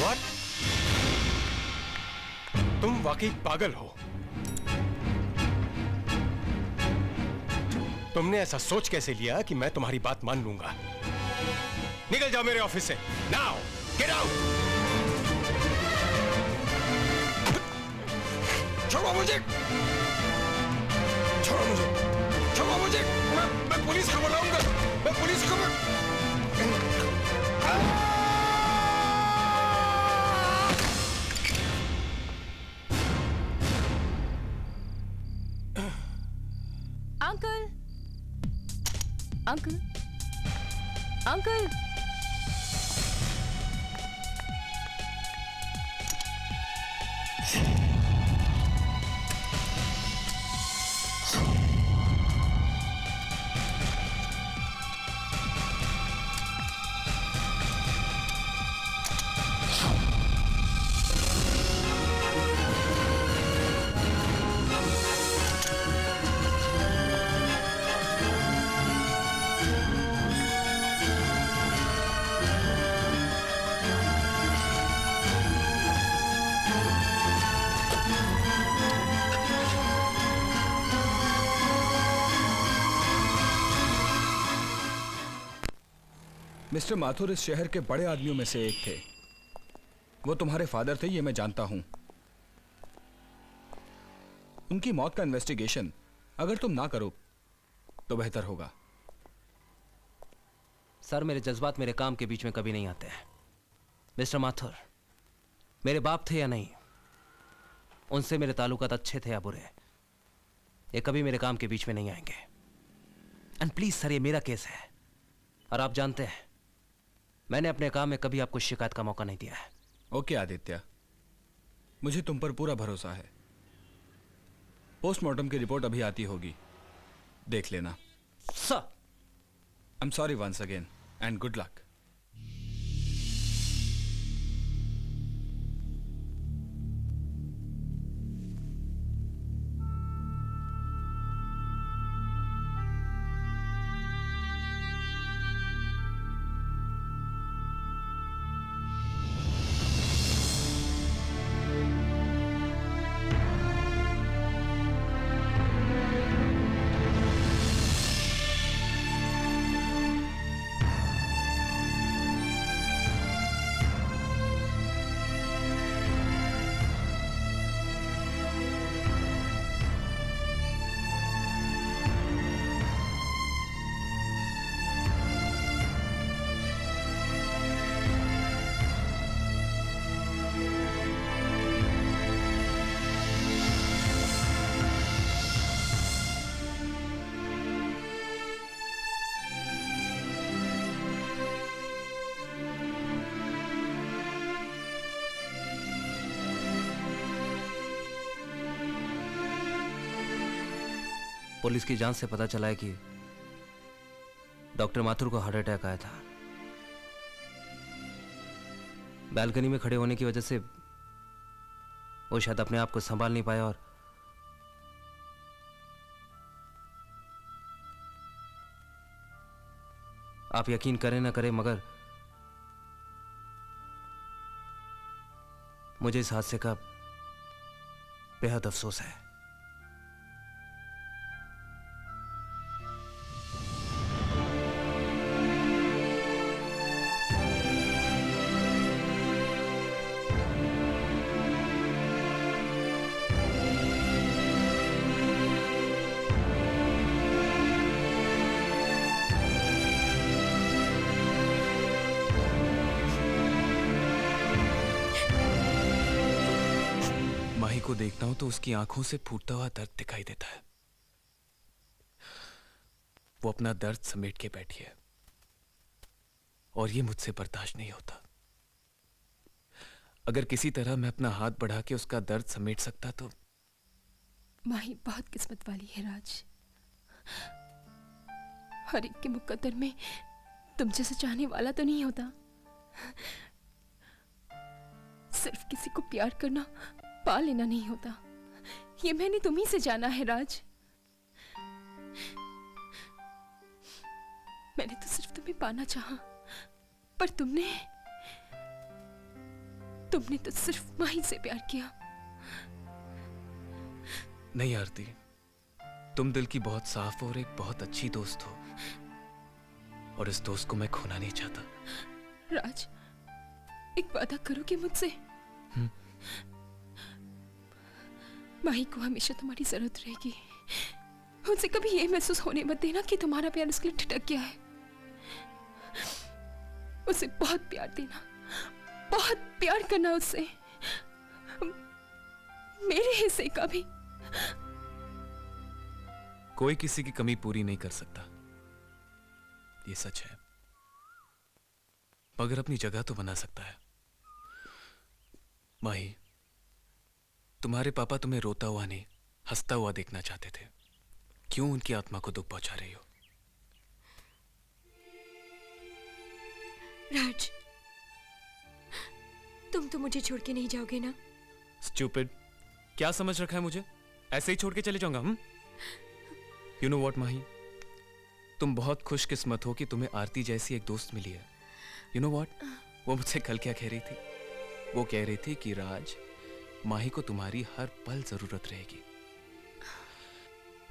What? तुम वाकई पागल हो। तुमने ऐसा सोच कैसे लिया कि मैं तुम्हारी बात मान लूंगा? निकल जाओ मेरे ऑफिस से। Now get out. छोड़ो मुझे, छोड़ो मुझे, छोड़ो मुझे। मैं पुलिस को बुलाऊंगा, मैं पुलिस को uncle, uncle, uncle. Mister Mathur इस शहर के बड़े आदमियों में से एक थे। वो तुम्हारे फादर थे, ये मैं जानता हूं। उनकी मौत का इन्वेस्टिगेशन अगर तुम ना करो तो बेहतर होगा। सर, मेरे जज्बात मेरे काम के बीच में कभी नहीं आते हैं। मिस्टर माथुर मेरे बाप थे या नहीं, उनसे मेरे ताल्लुकात अच्छे थे या बुरे, ये कभी मेरे काम के बीच में नहीं आएंगे। एंड प्लीज सर, ये मेरा केस है और आप जानते हैं मैंने अपने काम में कभी आपको शिकायत का मौका नहीं दिया है। ओके आदित्य, मुझे तुम पर पूरा भरोसा है। पोस्टमार्टम की रिपोर्ट अभी आती होगी, देख लेना। Sir, I am sorry once again and good luck. Police की जांच से पता चला है कि डॉक्टर माथुर को हार्ट अटैक आया था। बालकनी में खड़े होने की वजह से वो शायद अपने आप को संभाल नहीं पाया और आप यकीन करें ना करें मगर मुझे इस हादसे का बेहद अफसोस है। माही को देखता हूं तो उसकी आंखों से फूटता हुआ दर्द दिखाई देता है। वो अपना दर्द समेट के बैठी है और ये मुझसे बर्दाश्त नहीं होता। अगर किसी तरह मैं अपना हाथ बढ़ा के उसका दर्द समेट सकता तो। माही बहुत किस्मत वाली है राज। हर एक के मुकद्दर में तुम जैसे चाहने वाला तो नहीं होता। सिर्फ किसी को प्यार करना पा लेना नहीं होता, ये मैंने तुम्ही से जाना है राज। मैंने तो सिर्फ तुम्हें पाना चाहा, पर तुमने तो सिर्फ माही से प्यार किया। नहीं आरती, तुम दिल की बहुत साफ और एक बहुत अच्छी दोस्त हो, और इस दोस्त को मैं खोना नहीं चाहता। राज, एक वादा करोगे मुझसे? माही को हमेशा तुम्हारी जरूरत रहेगी। उनसे कभी ये महसूस होने मत देना कि तुम्हारा प्यार उसके लिए ठिठक गया है। उसे बहुत प्यार देना, बहुत प्यार करना उससे, मेरे हिस्से का भी। कोई किसी की कमी पूरी नहीं कर सकता, ये सच है, मगर अपनी जगह तो बना सकता है। माही, तुम्हारे पापा तुम्हें रोता हुआ नहीं, हंसता हुआ देखना चाहते थे। क्यों उनकी आत्मा को दुख पहुंचा रही हो? राज, तुम तो मुझे छोड़ के नहीं जाओगे ना? स्टूपिड, क्या समझ रखा है मुझे? ऐसे ही छोड़ के चले जाऊंगा? यू नो व्हाट माही, तुम बहुत खुशकिस्मत हो कि तुम्हें आरती जैसी एक दोस्त मिली है। यू नो व्हाट, वो मुझसे कल क्या कह रही थी? वो कह रही थी कि राज, माही को तुम्हारी हर पल जरूरत रहेगी।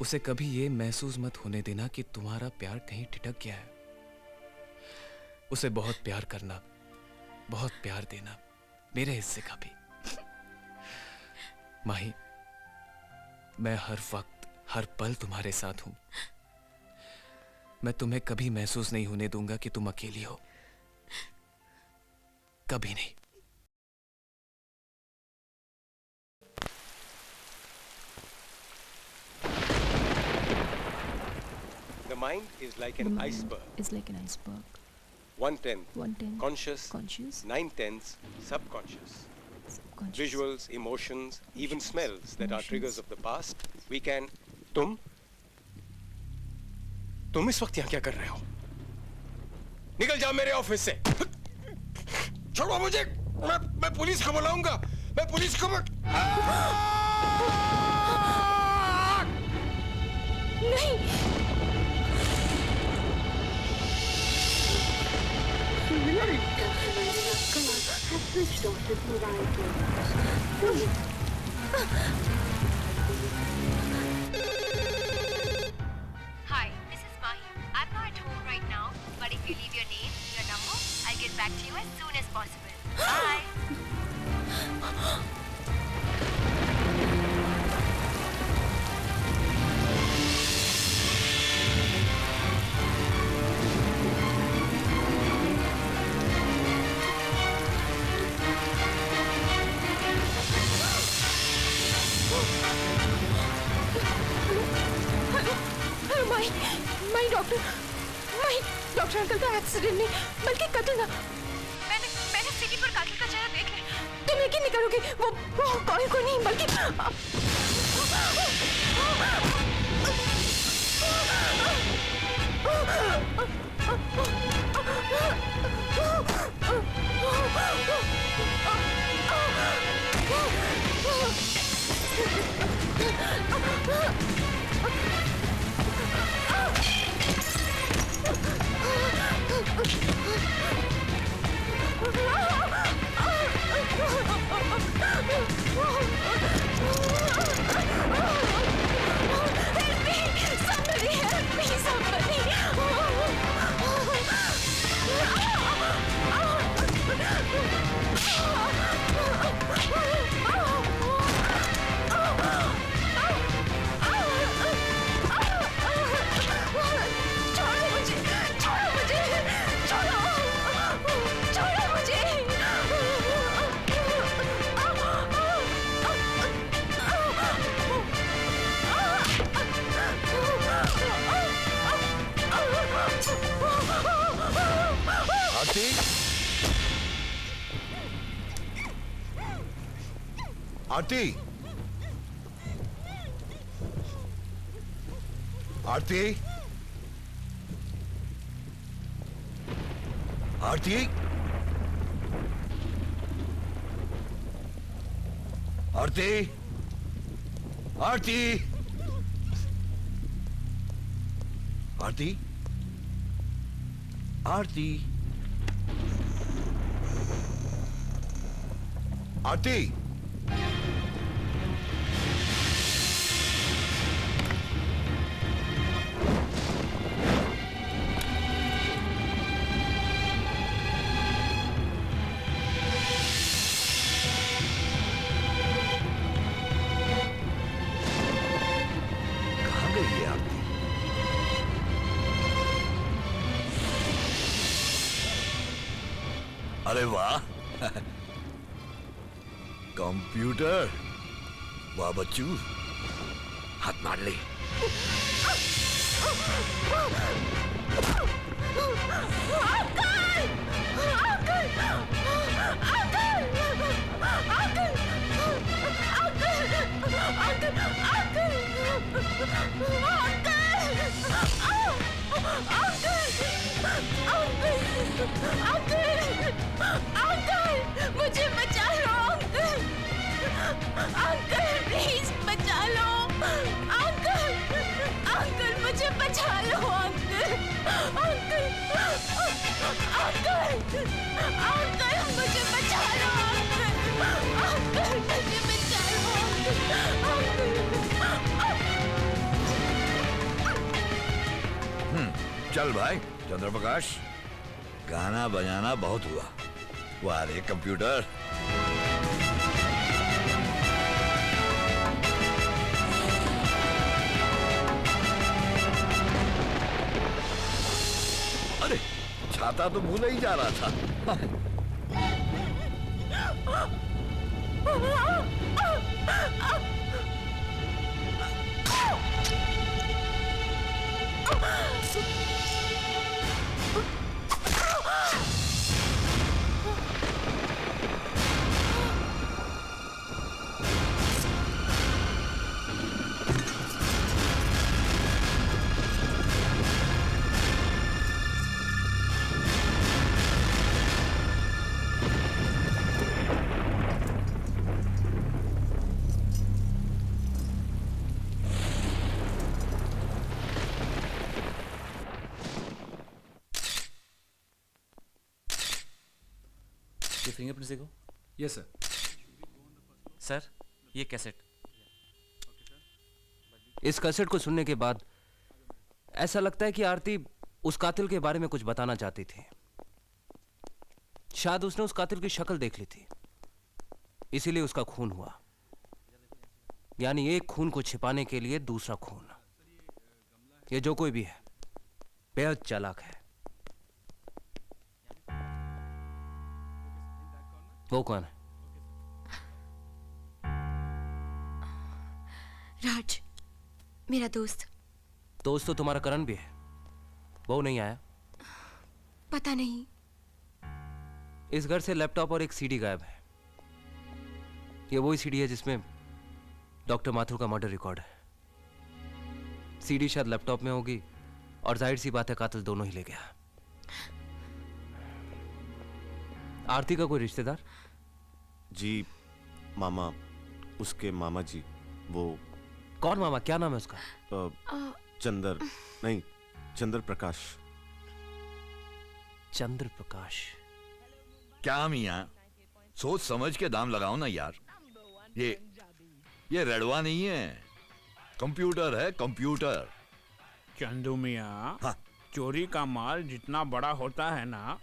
उसे कभी ये महसूस मत होने देना कि तुम्हारा प्यार कहीं ठिठक गया है। उसे बहुत प्यार करना, बहुत प्यार देना, मेरे हिस्से का भी। माही, मैं हर वक्त, हर पल तुम्हारे साथ हूं। मैं तुम्हें कभी महसूस नहीं होने दूंगा कि तुम अकेली हो, कभी नहीं। The mind is like an iceberg. Is like an iceberg. 1/10 conscious, 9/10 subconscious. Visuals, emotions, even smells that are triggers of the past. We can. तुम इस वक्त यहाँ क्या कर रहे हो? निकल जाओ मेरे ऑफिस से। छोड़ो मुझे। मैं पुलिस को बुलाऊंगा। मैं पुलिस को नहीं। Hi, this is Mahi. I'm not at home right now, but if you leave your name, your number, I'll get back to you as soon as possible. Bye. Doctor uncle का accident नहीं बल्कि कत्ल था। मैंने सीटी पर कातिल का चेहरा देख लिया। तुम यकीन नहीं करोगे, वो कॉल को नहीं बल्कि आरती, आरती, आरती, आरती, आरती, आरती, आरती, आरती, अरे वाह कंप्यूटर, वाह बच्चू, हाथ मार ले। मुझे बचा लो अंकल, अंकल प्लीज बचा लो अंकल, अंकल मुझे बचा लो अंकल, अंकल, अंकल, अंकल मुझे बचा लो अंकल, अंकल मुझे बचा लो अंकल। चल भाई चंद्रप्रकाश, गाना बजाना बहुत हुआ। वाह रे कंप्यूटर। अरे छाता तो भूल ही जा रहा था। फिंगरप्रिंट्स देखो। Yes sir. सर ये कैसेट, इस कैसेट को सुनने के बाद ऐसा लगता है कि आरती उस कातिल के बारे में कुछ बताना चाहती थी। शायद उसने उस कातिल की शक्ल देख ली थी, इसीलिए उसका खून हुआ। यानी एक खून को छिपाने के लिए दूसरा खून। ये जो कोई भी है बेहद चालाक है। वो कौन है? राज, मेरा दोस्त। दोस्त तो तुम्हारा करण भी है, वो नहीं आया? पता नहीं। इस घर से लैपटॉप और एक सीडी गायब है। ये वही सीडी है जिसमें डॉक्टर माथुर का मर्डर रिकॉर्ड है। सीडी शायद लैपटॉप में होगी और जाहिर सी बात है कातिल दोनों ही ले गया। आरती का कोई रिश्तेदार? जी मामा, उसके मामा जी। वो कौन मामा? क्या नाम है उसका? चंद्र प्रकाश। चंद्र प्रकाश। क्या मियां, सोच समझ के दाम लगाओ ना यार। ये रड़वा नहीं है, कंप्यूटर है, कंप्यूटर। चंदू मियाँ, हाँ। चोरी का माल जितना बड़ा होता है ना,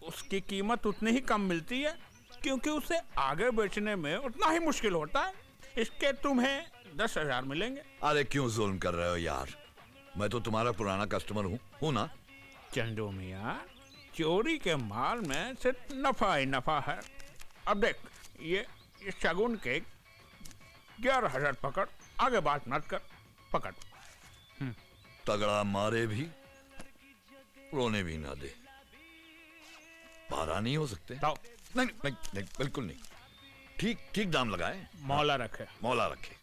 उसकी कीमत उतनी ही कम मिलती है, क्योंकि उसे आगे बेचने में उतना ही मुश्किल होता है। इसके तुम्हें 10,000 मिलेंगे। अरे क्यों जुल्म कर रहे हो यार, मैं तो तुम्हारा पुराना कस्टमर हूँ ना। चंदू मियाँ, चोरी के माल में सिर्फ नफा ही नफा है। अब देख, ये शगुन के 11,000 पकड़, आगे बात मत कर, पकड़। तगड़ा मारे भी रोने भी ना दे, पारा नहीं हो सकते। नहीं, नहीं, नहीं, बिल्कुल नहीं। ठीक ठीक दाम लगाए। मौला रखे, मौला रखे।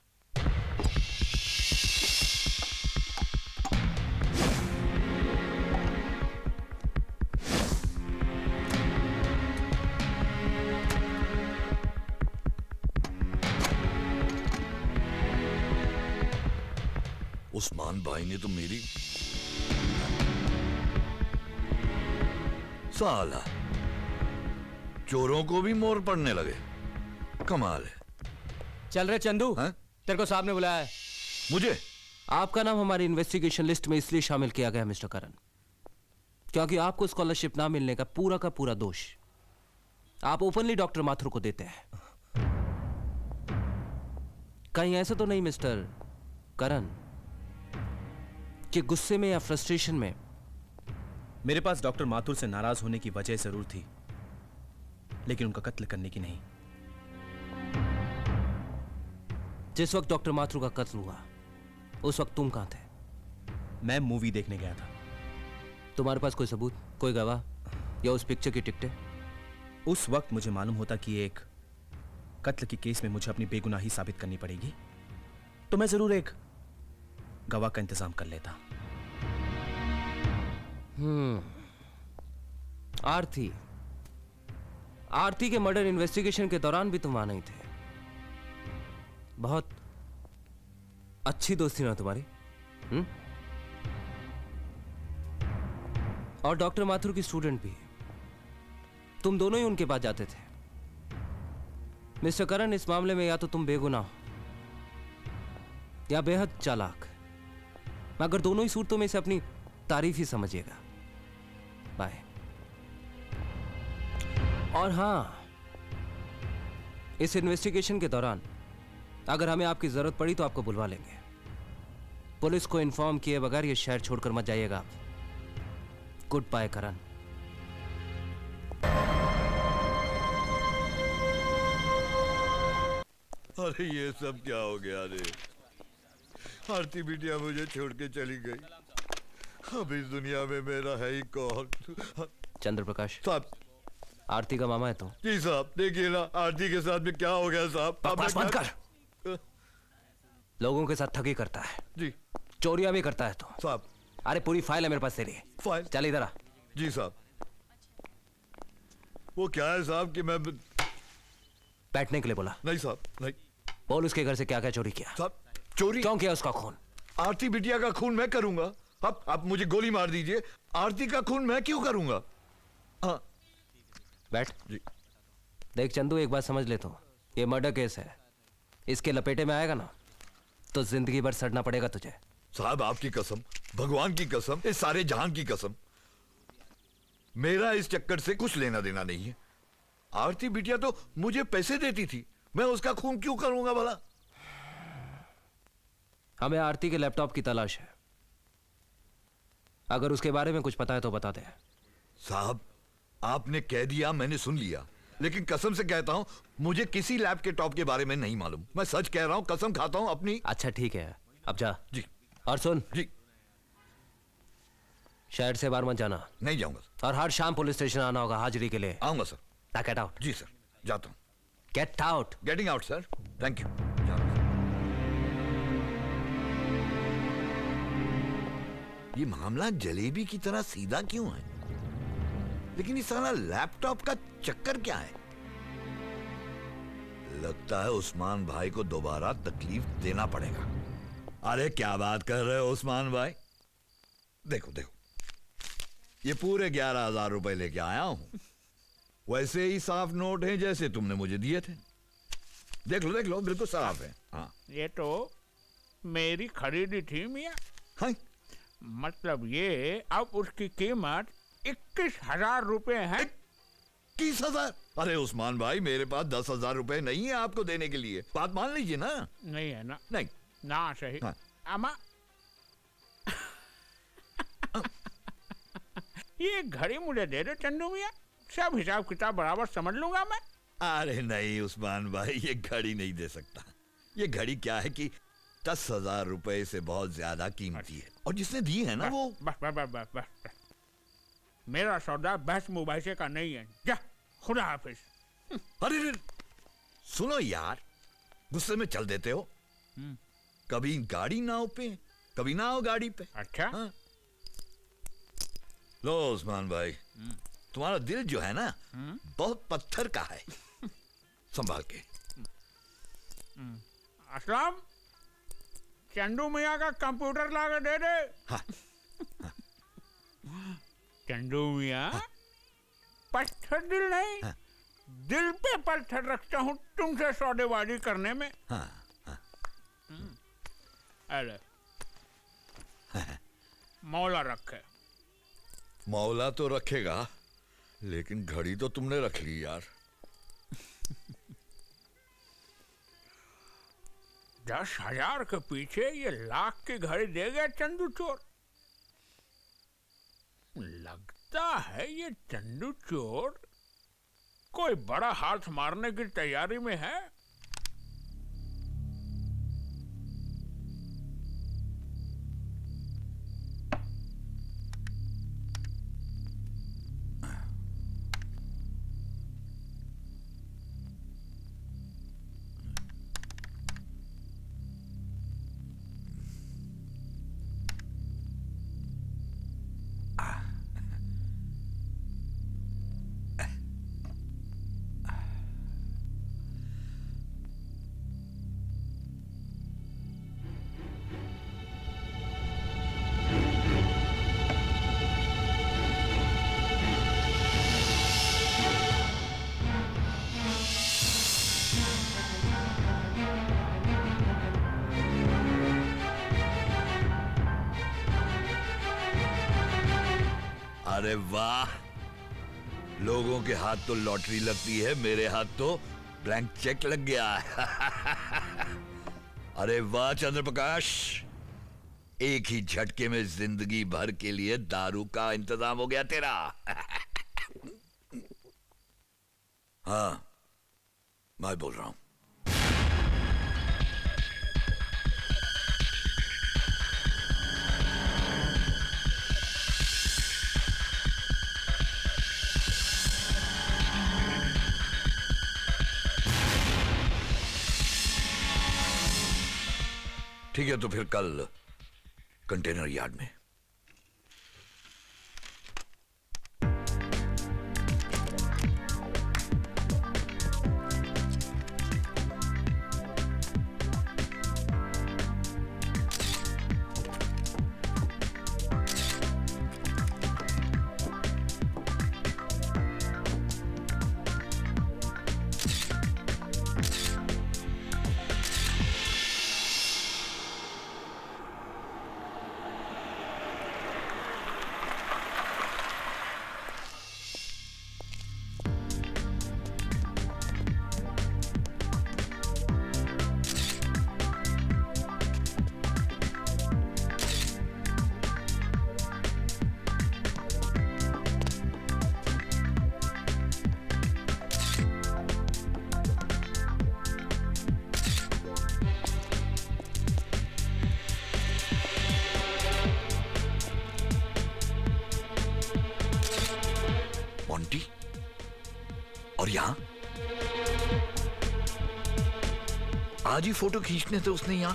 उस्मान भाई ने तो मेरी साला, चोरों को भी मोर पड़ने लगे। कमाल है। चल रहे चंदू, तेरे को साहब ने बुलाया है। मुझे? आपका नाम हमारी इन्वेस्टिगेशन लिस्ट में इसलिए शामिल किया गया मिस्टर करण, क्योंकि आपको स्कॉलरशिप ना मिलने का पूरा दोष आप ओपनली डॉक्टर माथुर को देते हैं। कहीं ऐसा तो नहीं मिस्टर करण कि गुस्से में या फ्रस्ट्रेशन में? मेरे पास डॉक्टर माथुर से नाराज होने की वजह जरूर थी, लेकिन उनका कत्ल करने की नहीं। जिस वक्त डॉक्टर माथुर का कत्ल हुआ उस वक्त तुम कहां थे? मैं मूवी देखने गया था। तुम्हारे पास कोई सबूत, कोई गवाह या उस पिक्चर की टिकटें? उस वक्त मुझे मालूम होता कि एक कत्ल के केस में मुझे अपनी बेगुनाही साबित करनी पड़ेगी, तो मैं जरूर एक गवाह का इंतजाम कर लेता। आरती के मर्डर इन्वेस्टिगेशन के दौरान भी तुम वहां नहीं थे। बहुत अच्छी दोस्ती ना तुम्हारी। और डॉक्टर माथुर की स्टूडेंट भी, तुम दोनों ही उनके पास जाते थे। मिस्टर करण, इस मामले में या तो तुम बेगुनाह या बेहद चालाक, मगर दोनों ही सूरतों में से अपनी तारीफ ही समझिएगा। बाय। और हां, इस इन्वेस्टिगेशन के दौरान अगर हमें आपकी जरूरत पड़ी तो आपको बुलवा लेंगे। पुलिस को इन्फॉर्म किए बगैर ये शहर छोड़कर मत जाइएगा आप। गुड बाय करण। अरे ये सब क्या हो गया रे? आरती बिटिया मुझे छोड़ के चली गई। अब इस दुनिया में मेरा है ही कौन? चंद्र प्रकाश साहब, आरती का मामा है तुम? जी साहब, देखिए ना आरती के साथ में क्या हो गया साहब। बकवास बंद कर। लोगों के साथ ठगी करता है जी, चोरियां भी करता है तो साहब। अरे पूरी फाइल है मेरे पास तेरी। फाइल? चल इधर आ। जी साहब। वो क्या है साहब कि मैं बैठने के लिए बोला? नहीं साहब, नहीं। बोल उसके घर से क्या क्या चोरी किया? साहब, चोरी क्यों किया उसका खून? आरती बिटिया का खून मैं करूंगा? आप मुझे गोली मार दीजिए, आरती का खून मैं क्यों करूंगा? हाँ। बैठ जी। देख चंदू, एक बात समझ ले तू, ये मर्डर केस है। इसके लपेटे में आएगा ना तो जिंदगी भर सड़ना पड़ेगा तुझे। साहब आपकी कसम, भगवान की कसम, इस सारे जहान की कसम, मेरा इस चक्कर से कुछ लेना देना नहीं है। आरती बिटिया तो मुझे पैसे देती थी, मैं उसका खून क्यों करूंगा भला? हमें आरती के लैपटॉप की तलाश है, अगर उसके बारे में कुछ पता है तो बता दे। साहब आपने कह दिया, मैंने सुन लिया, लेकिन कसम से कहता हूं मुझे किसी लैपटॉप के बारे में नहीं मालूम। मैं सच कह रहा हूं, कसम खाता हूं अपनी। अच्छा ठीक है, अब जा। जी। और सुन जी। शहर से बाहर मत जाना। नहीं जाऊंगा सर। और हर शाम पुलिस स्टेशन आना होगा हाजिरी के लिए। आऊंगा सर। ना गेट आउट। जी सर, जाता हूं। Get out. Getting out sir, thank you. ये मामला जलेबी की तरह सीधा क्यों है? लेकिन इस साला लैपटॉप का चक्कर क्या है? लगता है उस्मान भाई को दोबारा तकलीफ देना पड़ेगा। अरे क्या बात कर रहे हो उस्मान भाई? देखो देखो, ये पूरे 11,000 रुपए लेके आया हूं। वैसे ही साफ नोट हैं जैसे तुमने मुझे दिए थे। देख लो, बिल्कुल साफ है। हाँ, ये तो मेरी खरीदी थी मियाँ। हाँ? मतलब ये अब उसकी कीमत 21,000 रुपए है। 21,000? अरे उस्मान भाई, मेरे पास 10,000 रुपए नहीं है आपको देने के लिए। बात मान लीजिए ना। नहीं है ना? नहीं ना सही। हाँ। अमा ये घड़ी मुझे दे दो चंदू मियाँ, सब हिसाब किताब बराबर समझ लूंगा मैं। अरे नहीं उस्मान भाई, ये घड़ी नहीं दे सकता। ये घड़ी क्या है कि 10,000 रुपए से बहुत ज्यादा कीमती है, और जिसने दी है ना वो। बस बस बस बस बस। मेरा सौदा बहस मुबाहिसे का नहीं है। जा, खुदा हाफिज। अरे सुनो यार, गुस्से में चल देते हो। कभी गाड़ी नाव पे, कभी नाव गाड़ी पे। अच्छा। हाँ? लो उस्मान भाई, तुम्हारा दिल जो है ना बहुत पत्थर का है। संभाल के। असलम, चंदू मियाँ का कंप्यूटर ला के दे दे। हाँ। चंदू मियाँ, पत्थर दिल नहीं, दिल पे पत्थर रखता हूँ तुमसे सौदेबाजी करने में। अरे मौला रखे। मौला तो रखेगा, लेकिन घड़ी तो तुमने रख ली यार। 10,000 के पीछे ये लाख की घड़ी दे गया चंदू चोर। लगता है ये चंदू चोर कोई बड़ा हाथ मारने की तैयारी में है? अरे वाह, लोगों के हाथ तो लॉटरी लगती है, मेरे हाथ तो ब्लैंक चेक लग गया है। अरे वाह चंद्रप्रकाश, एक ही झटके में जिंदगी भर के लिए दारू का इंतजाम हो गया तेरा। हाँ, मैं बोल रहा हूं। ठीक है, तो फिर कल कंटेनर यार्ड में। मोंटी, और यहां आज ही फोटो खींचने थे उसने यहां।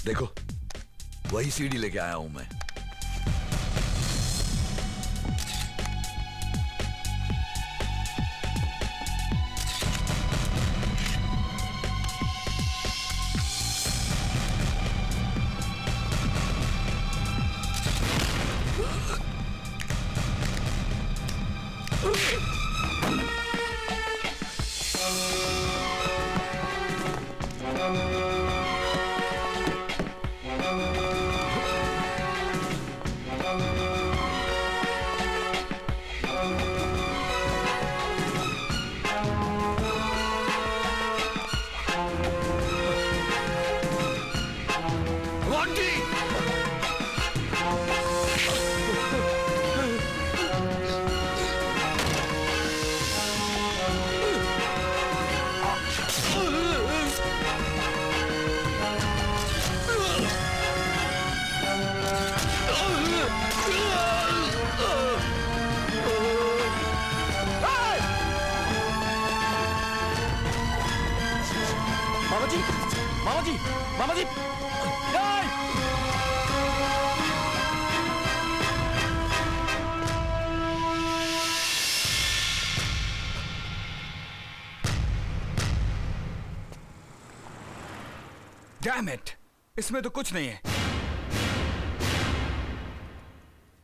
देखो, वही सीडी लेके आया हूं मैं। मामा जी, डैम इट, इसमें तो कुछ नहीं है।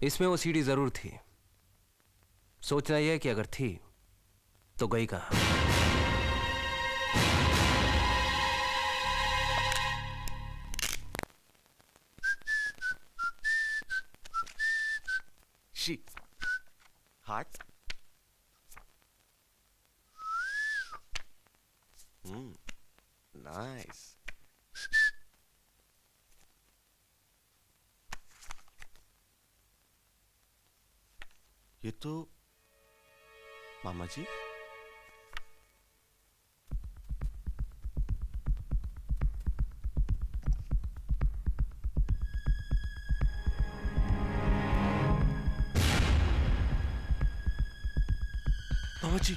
इसमें वो सीडी जरूर थी। सोचना यह है कि अगर थी तो गई कहाँ? She. Heart. Nice. ये तो मामा जी। मामा जी।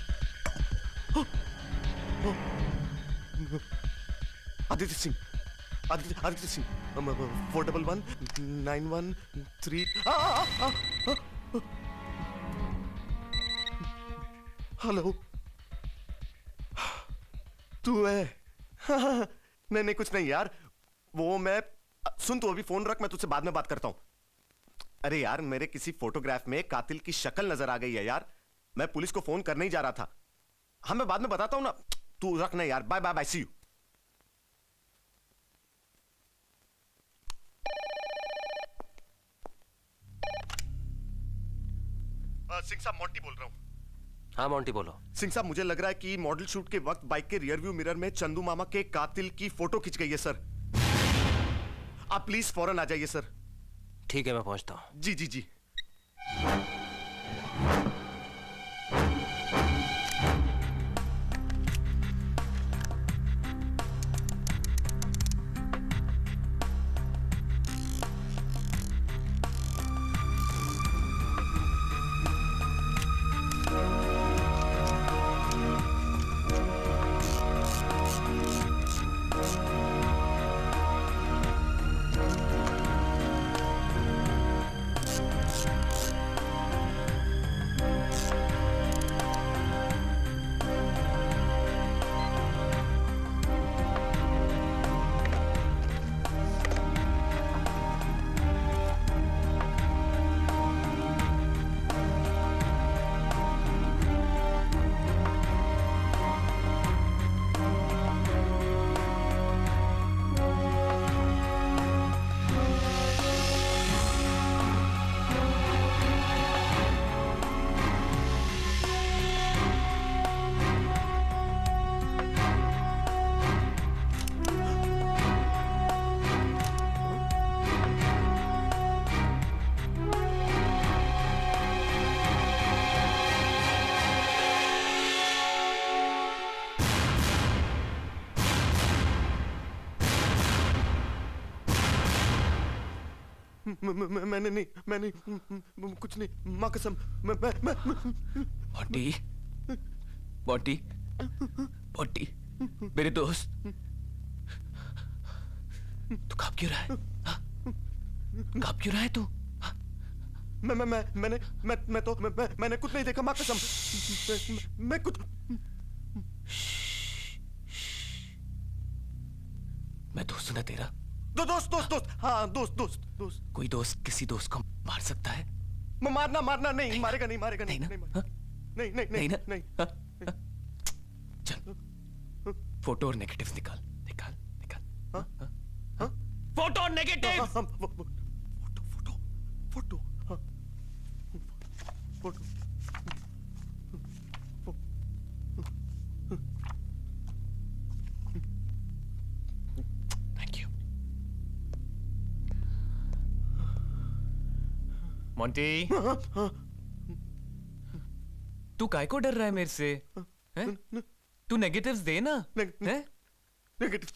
आदित्य सिंह, आदित्य सिंह, 411913। हेलो, तू है? नहीं नहीं कुछ नहीं यार, वो मैं सुन, तू अभी फोन रख, मैं तुझसे बाद में बात करता हूं। अरे यार, मेरे किसी फोटोग्राफ में कातिल की शक्ल नजर आ गई है यार, मैं पुलिस को फोन करने ही जा रहा था। हाँ मैं बाद में बताता हूं ना, तू रखना यार। Bye bye bye, see you. Singh साहब, मोंटी बोल रहा हूं। हाँ मोंटी बोलो। सिंह साहब, मुझे लग रहा है कि मॉडल शूट के वक्त बाइक के रियर व्यू मिरर में चंदू मामा के कातिल की फोटो खिंच गई है सर। आप प्लीज फौरन आ जाइए सर। ठीक है, मैं पहुंचता हूं। जी जी जी। मैंने कुछ नहीं, माँ कसम। बॉटी, बॉटी, बॉटी, मेरे दोस्त, तू कांप क्यों रहा है? कांप क्यों रहा है तू? मैंने कुछ नहीं देखा, माँ कसम। मैं कुछ। मैं दोस्त हूं ना तेरा। दोस्त, हाँ दोस्त। कोई दोस्त किसी दोस्त को मार सकता है? मारना नहीं, मारेगा नहीं। नहीं ना? चल, फोटो और नेगेटिव्स निकाल। फोटो और negative. Photo. Thank you Monty. तू काय को डर रहा है मेरे से? हैं? तू नेगेटिव्स दे ना। हैं? Negative.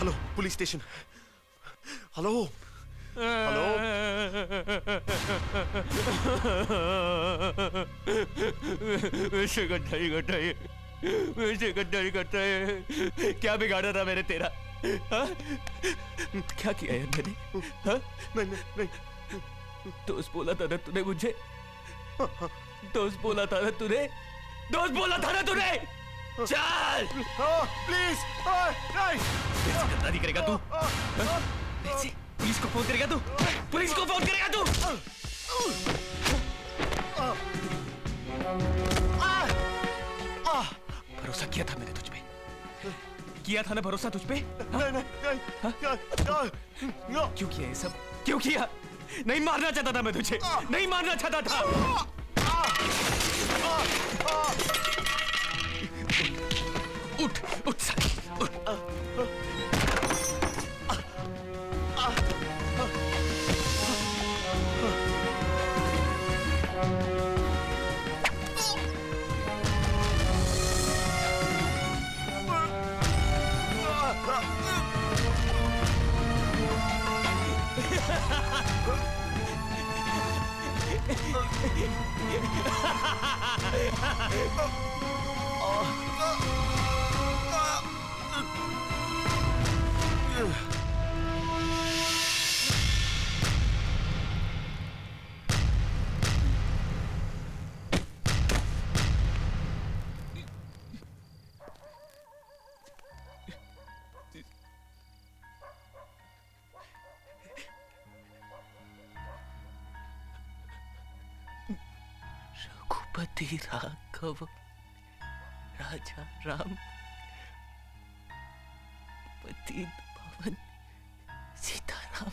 Hello, police station. Hello. वैसे गद्दारी करता है। क्या बिगाड़ा था मैंने तेरा? हाँ? क्या किया यार मैंने? हाँ? नहीं दोस्त बोला था ना तूने मुझे? दोस्त बोला था ना तूने? दोस्त बोला था ना तूने? चल! प्लीज कैसे गद्दारी करेगा तू? कैसे? पुलिस को फोन करेगा तू? पुलिस को फोन करेगा तू? भरोसा किया था मैंने तुझ पे। किया था ना भरोसा तुझ पे? क्यों किया ये सब? क्यों किया? नहीं मारना चाहता था मैं तुझे। नहीं मारना चाहता था। उठ उठ रघुपति राघव राजा राम पतित पावन सीताराम।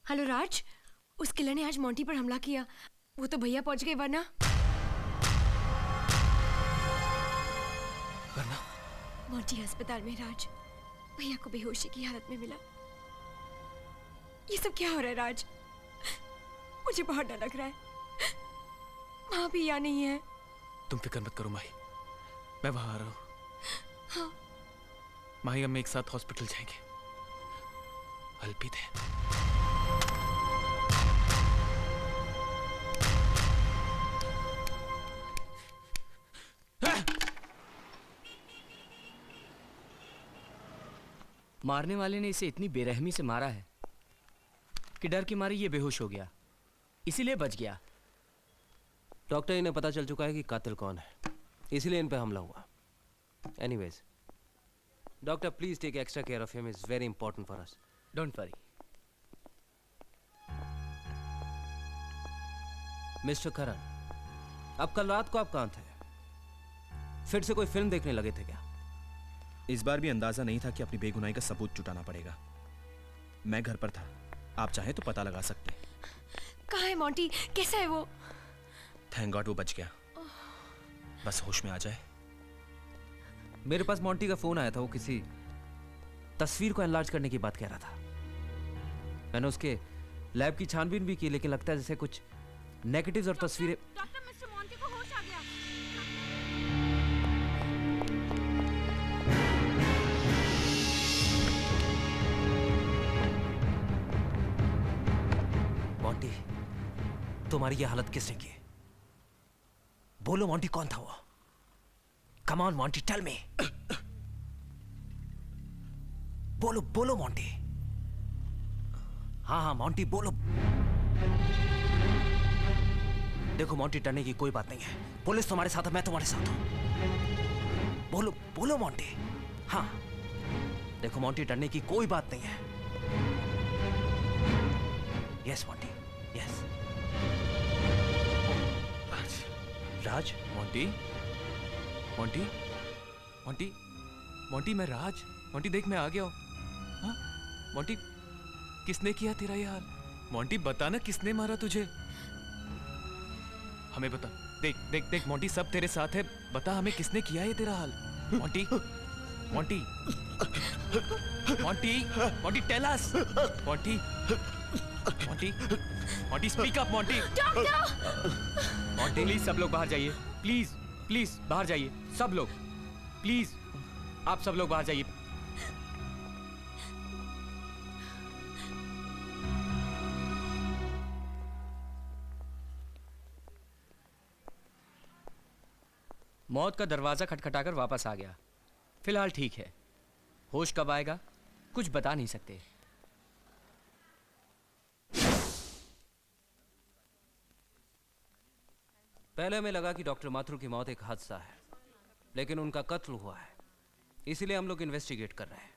हेलो राज, उस किलर ने आज मोंटी पर हमला किया। वो तो भैया पहुंच गए वरना मोंटी अस्पताल में। राज, भैया को बेहोशी की हालत में मिला। ये सब क्या हो रहा है राज? मुझे बहुत डर लग रहा है। माँ भी यहाँ नहीं है। तुम फिक्र मत करो माही, मैं वहां आ रहा हूँ। हाँ। माही, हम एक साथ हॉस्पिटल जाएंगे। अल्पित है। मारने वाले ने इसे इतनी बेरहमी से मारा है कि डर के मारे ये बेहोश हो गया, इसीलिए बच गया। डॉक्टर, इन्हें पता चल चुका है कि कातिल कौन है, इसीलिए इन पे हमला हुआ। Anyways, doctor please take extra care of him, is very important for us. Don't worry. Mister Karan, अब कल रात को आप कहां थे? फिर से कोई फिल्म देखने लगे थे क्या? इस बार भी अंदाजा नहीं था कि अपनी बेगुनाही का सबूत जुटाना पड़ेगा। मैं घर पर था, आप चाहें तो पता लगा सकते हैं। कहाँ है मोंटी? कैसा है वो? थैंक गॉड वो बच गया। बस होश में आ जाए। मेरे पास मोंटी का फोन आया था, वो किसी तस्वीर को एनलार्ज करने की बात कह रहा था। मैंने उसके लैब की छानबीन भी की, लेकिन लगता है जैसे कुछ नेगेटिव्स और तस्वीरें। डॉक्टर, मिस्टर मोंटी को होश आ गया। मोंटी, तुम्हारी ये हालत किसने की? बोलो मोंटी, कौन था वो? Come on Monty, tell me. बोलो बोलो मोंटी। हाँ हाँ मोंटी, बोलो। देखो मोंटी, डरने की कोई बात नहीं है। पुलिस तुम्हारे साथ है, मैं तुम्हारे साथ हूं। बोलो बोलो मोंटी। हाँ देखो मोंटी, डरने की कोई बात नहीं है। Yes Monty, yes. Raj? Monty? Monty? Monty? Monty, मैं राज। मोंटी देख, मैं आ गया हूँ। हाँ? मोंटी, किसने किया तेरा ये हाल? मोंटी बता ना, किसने मारा तुझे? हमें बता, देख देख देख मोंटी, सब तेरे साथ है। बता हमें किसने किया ये तेरा हाल? Monty, Monty, Monty, Monty, tell us. Monty, Monty, Monty, speak up Monty. Monty please सब लोग बाहर जाइए, प्लीज प्लीज बाहर जाइए सब लोग, प्लीज आप सब लोग बाहर जाइए। मौत का दरवाजा खटखटाकर वापस आ गया। फिलहाल ठीक है, होश कब आएगा कुछ बता नहीं सकते। पहले हमें लगा कि डॉक्टर माथुर की मौत एक हादसा है, लेकिन उनका कत्ल हुआ है, इसीलिए हम लोग इन्वेस्टिगेट कर रहे हैं।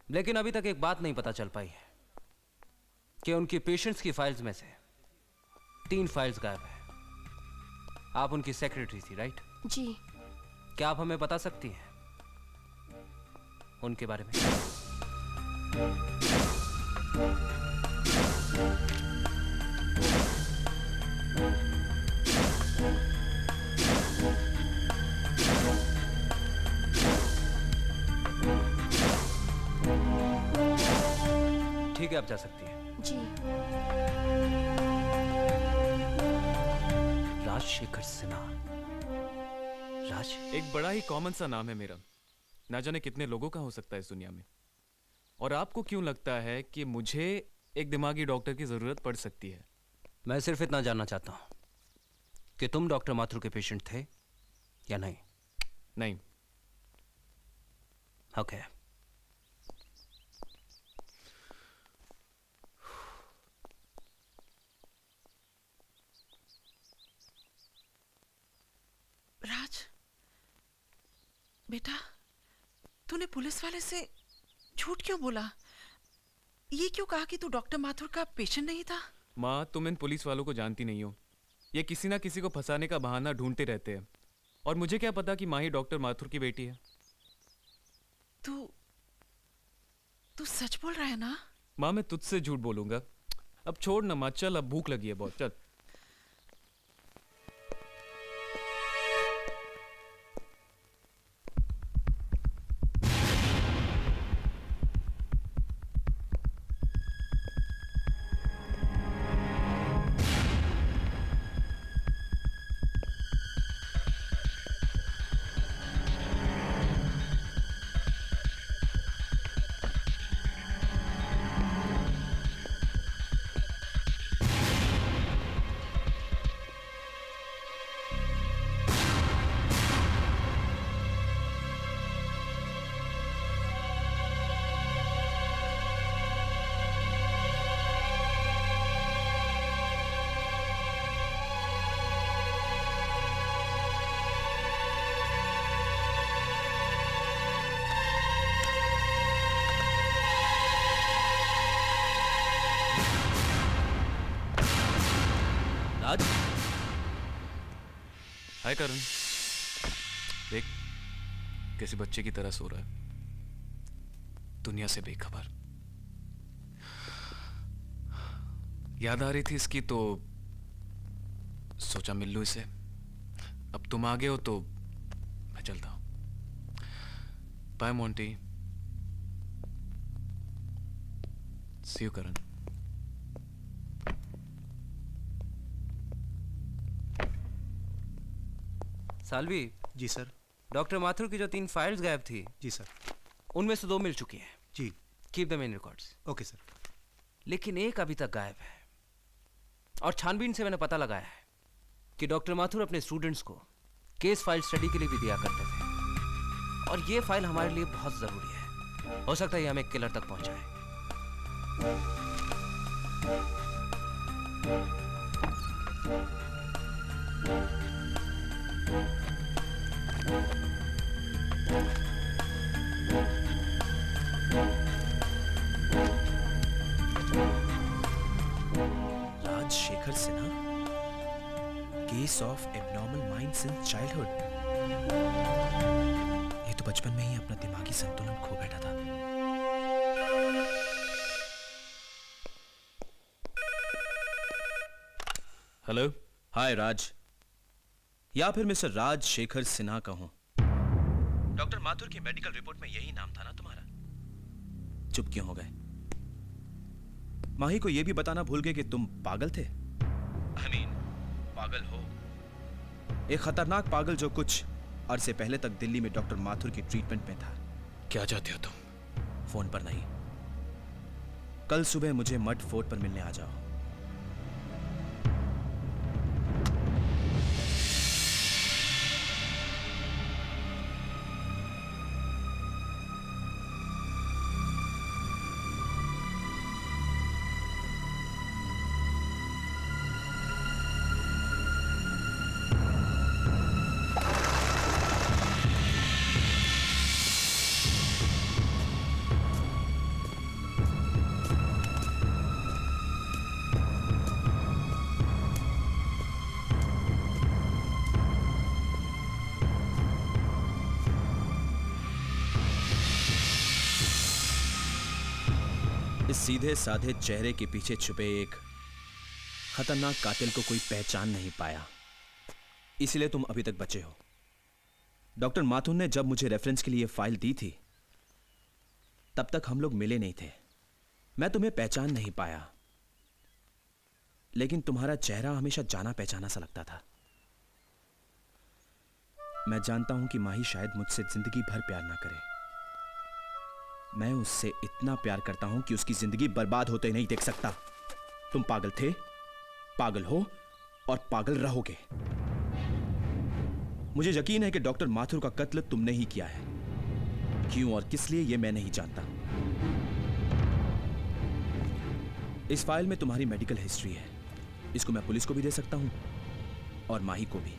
लेकिन अभी तक एक बात नहीं पता चल पाई है कि उनकी पेशेंट्स की फाइल्स में से 3 फाइल्स गायब है। आप उनकी सेक्रेटरी थी, राइट? जी। क्या आप हमें बता सकती हैं उनके बारे में? ठीक है, आप जा सकती हैं। जी। राजशेखर सिन्हा। राज एक बड़ा ही कॉमन सा नाम है मेरा, ना जाने कितने लोगों का हो सकता है इस दुनिया में। और आपको क्यों लगता है कि मुझे एक दिमागी डॉक्टर की जरूरत पड़ सकती है? मैं सिर्फ इतना जानना चाहता हूं कि तुम डॉक्टर माथुर के पेशेंट थे या नहीं? नहीं। ओके। राज, बेटा, तूने पुलिस वाले से झूठ क्यों बोला? ये क्यों कहा कि तू डॉक्टर माथुर का पेशेंट नहीं था? माँ, तुम इन पुलिस वालों को जानती नहीं हो। ये किसी ना किसी को फंसाने का बहाना ढूंढते रहते हैं, और मुझे क्या पता कि माँ ही डॉक्टर माथुर की बेटी है। तू सच बोल रहा है ना? माँ, मैं तुझसे झूठ बोलूंगा? अब छोड़ ना माँ, चल, अब भूख लगी है बहुत, चल। राज, हाय करण, देख किसी बच्चे की तरह सो रहा है, दुनिया से बेखबर। याद आ रही थी इसकी, तो सोचा मिल लूं इसे। अब तुम आ गए हो तो मैं चलता हूं। Bye Monty, see you Karan. Salvi. जी सर। डॉक्टर माथुर की जो 3 फाइल्स गायब थी, जी सर, उनमें से 2 मिल चुकी हैं। जी। Keep them in records. Okay sir. लेकिन एक अभी तक गायब है, और छानबीन से मैंने पता लगाया है कि डॉक्टर माथुर अपने स्टूडेंट्स को केस फाइल स्टडी के लिए भी दिया करते थे, और ये फाइल हमारे लिए बहुत जरूरी है। हो सकता है ये हमें किलर तक पहुंचाए। Rajshekhar Sinha, case of abnormal mind since childhood. ये तो बचपन में ही अपना दिमागी संतुलन खो बैठा था। हेलो। हाय राज, या फिर मिस्टर राजशेखर सिन्हा कहूं। डॉक्टर माथुर की मेडिकल रिपोर्ट में यही नाम था ना तुम्हारा? चुप क्यों हो गए? माही को यह भी बताना भूल गए कि तुम पागल थे। I mean, पागल हो, एक खतरनाक पागल जो कुछ अरसे पहले तक दिल्ली में डॉक्टर माथुर की ट्रीटमेंट में था। क्या चाहते हो तुम? फोन पर नहीं, कल सुबह मुझे मड फोर्ट पर मिलने आ जाओ। इस सीधे साधे चेहरे के पीछे छुपे एक खतरनाक कातिल को कोई पहचान नहीं पाया, इसलिए तुम अभी तक बचे हो। डॉक्टर माथुर ने जब मुझे रेफरेंस के लिए फाइल दी थी, तब तक हम लोग मिले नहीं थे। मैं तुम्हें पहचान नहीं पाया, लेकिन तुम्हारा चेहरा हमेशा जाना पहचाना सा लगता था। मैं जानता हूं कि माही शायद मुझसे जिंदगी भर प्यार ना करे। मैं उससे इतना प्यार करता हूं कि उसकी जिंदगी बर्बाद होते नहीं देख सकता। तुम पागल थे, पागल हो और पागल रहोगे। मुझे यकीन है कि डॉक्टर माथुर का कत्ल तुमने ही किया है। क्यों और किस लिए यह मैं नहीं जानता। इस फाइल में तुम्हारी मेडिकल हिस्ट्री है। इसको मैं पुलिस को भी दे सकता हूं और माही को भी,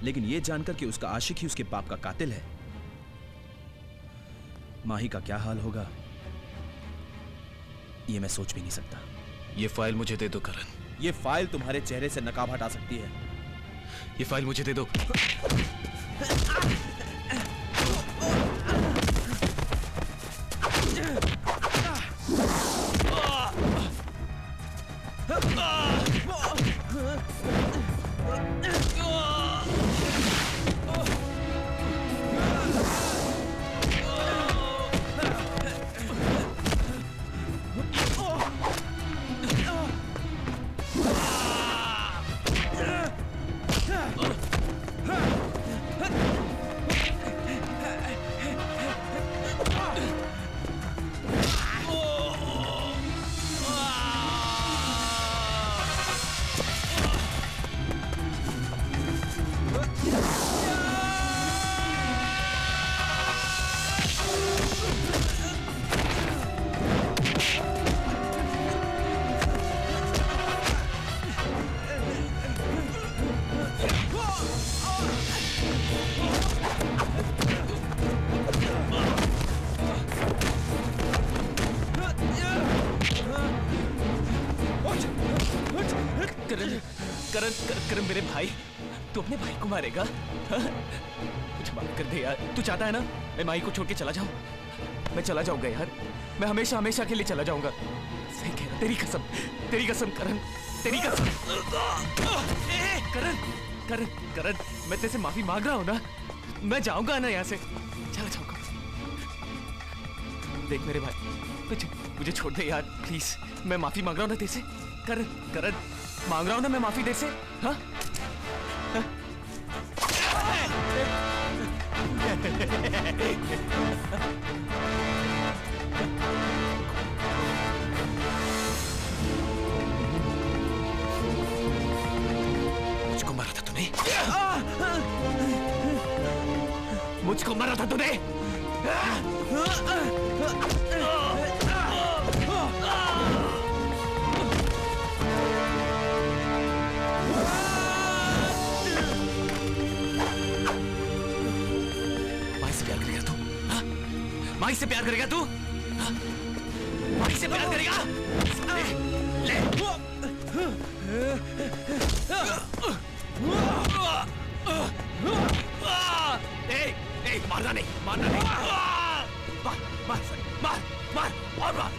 लेकिन यह जानकर कि उसका आशिक ही उसके बाप का कातिल है, माही का क्या हाल होगा ये मैं सोच भी नहीं सकता। ये फाइल मुझे दे दो करण। ये फाइल तुम्हारे चेहरे से नकाब हटा सकती है। ये फाइल मुझे दे दो। करण मेरे भाई, तू अपने भाई को मारेगा? कुछ बात कर दे यार। तू चाहता है ना मैं माही को छोड़ के चला जाऊं? मैं चला जाऊंगा यार, मैं हमेशा हमेशा के लिए चला जाऊंगा। सही कह रहा, तेरी कसम करण, तेरी कसम। करण मैं तेरे से माफी मांग रहा हूं ना, मैं जाऊंगा ना यहाँ से, चला जाऊंगा। देख मेरे भाई, मुझे छोड़ दे यार प्लीज, मैं माफी मांग रहा हूं ना तेरे से। करण मांग रहा हूं ना मैं माफी तेरे से। हाँ मुझको मारा था तूने, मुझको मारा था तूने। माही से प्यार करेगा तू? माही से प्यार करेगा? ले। मारना नहीं, मारना नहीं। मार मार मार मार और मार।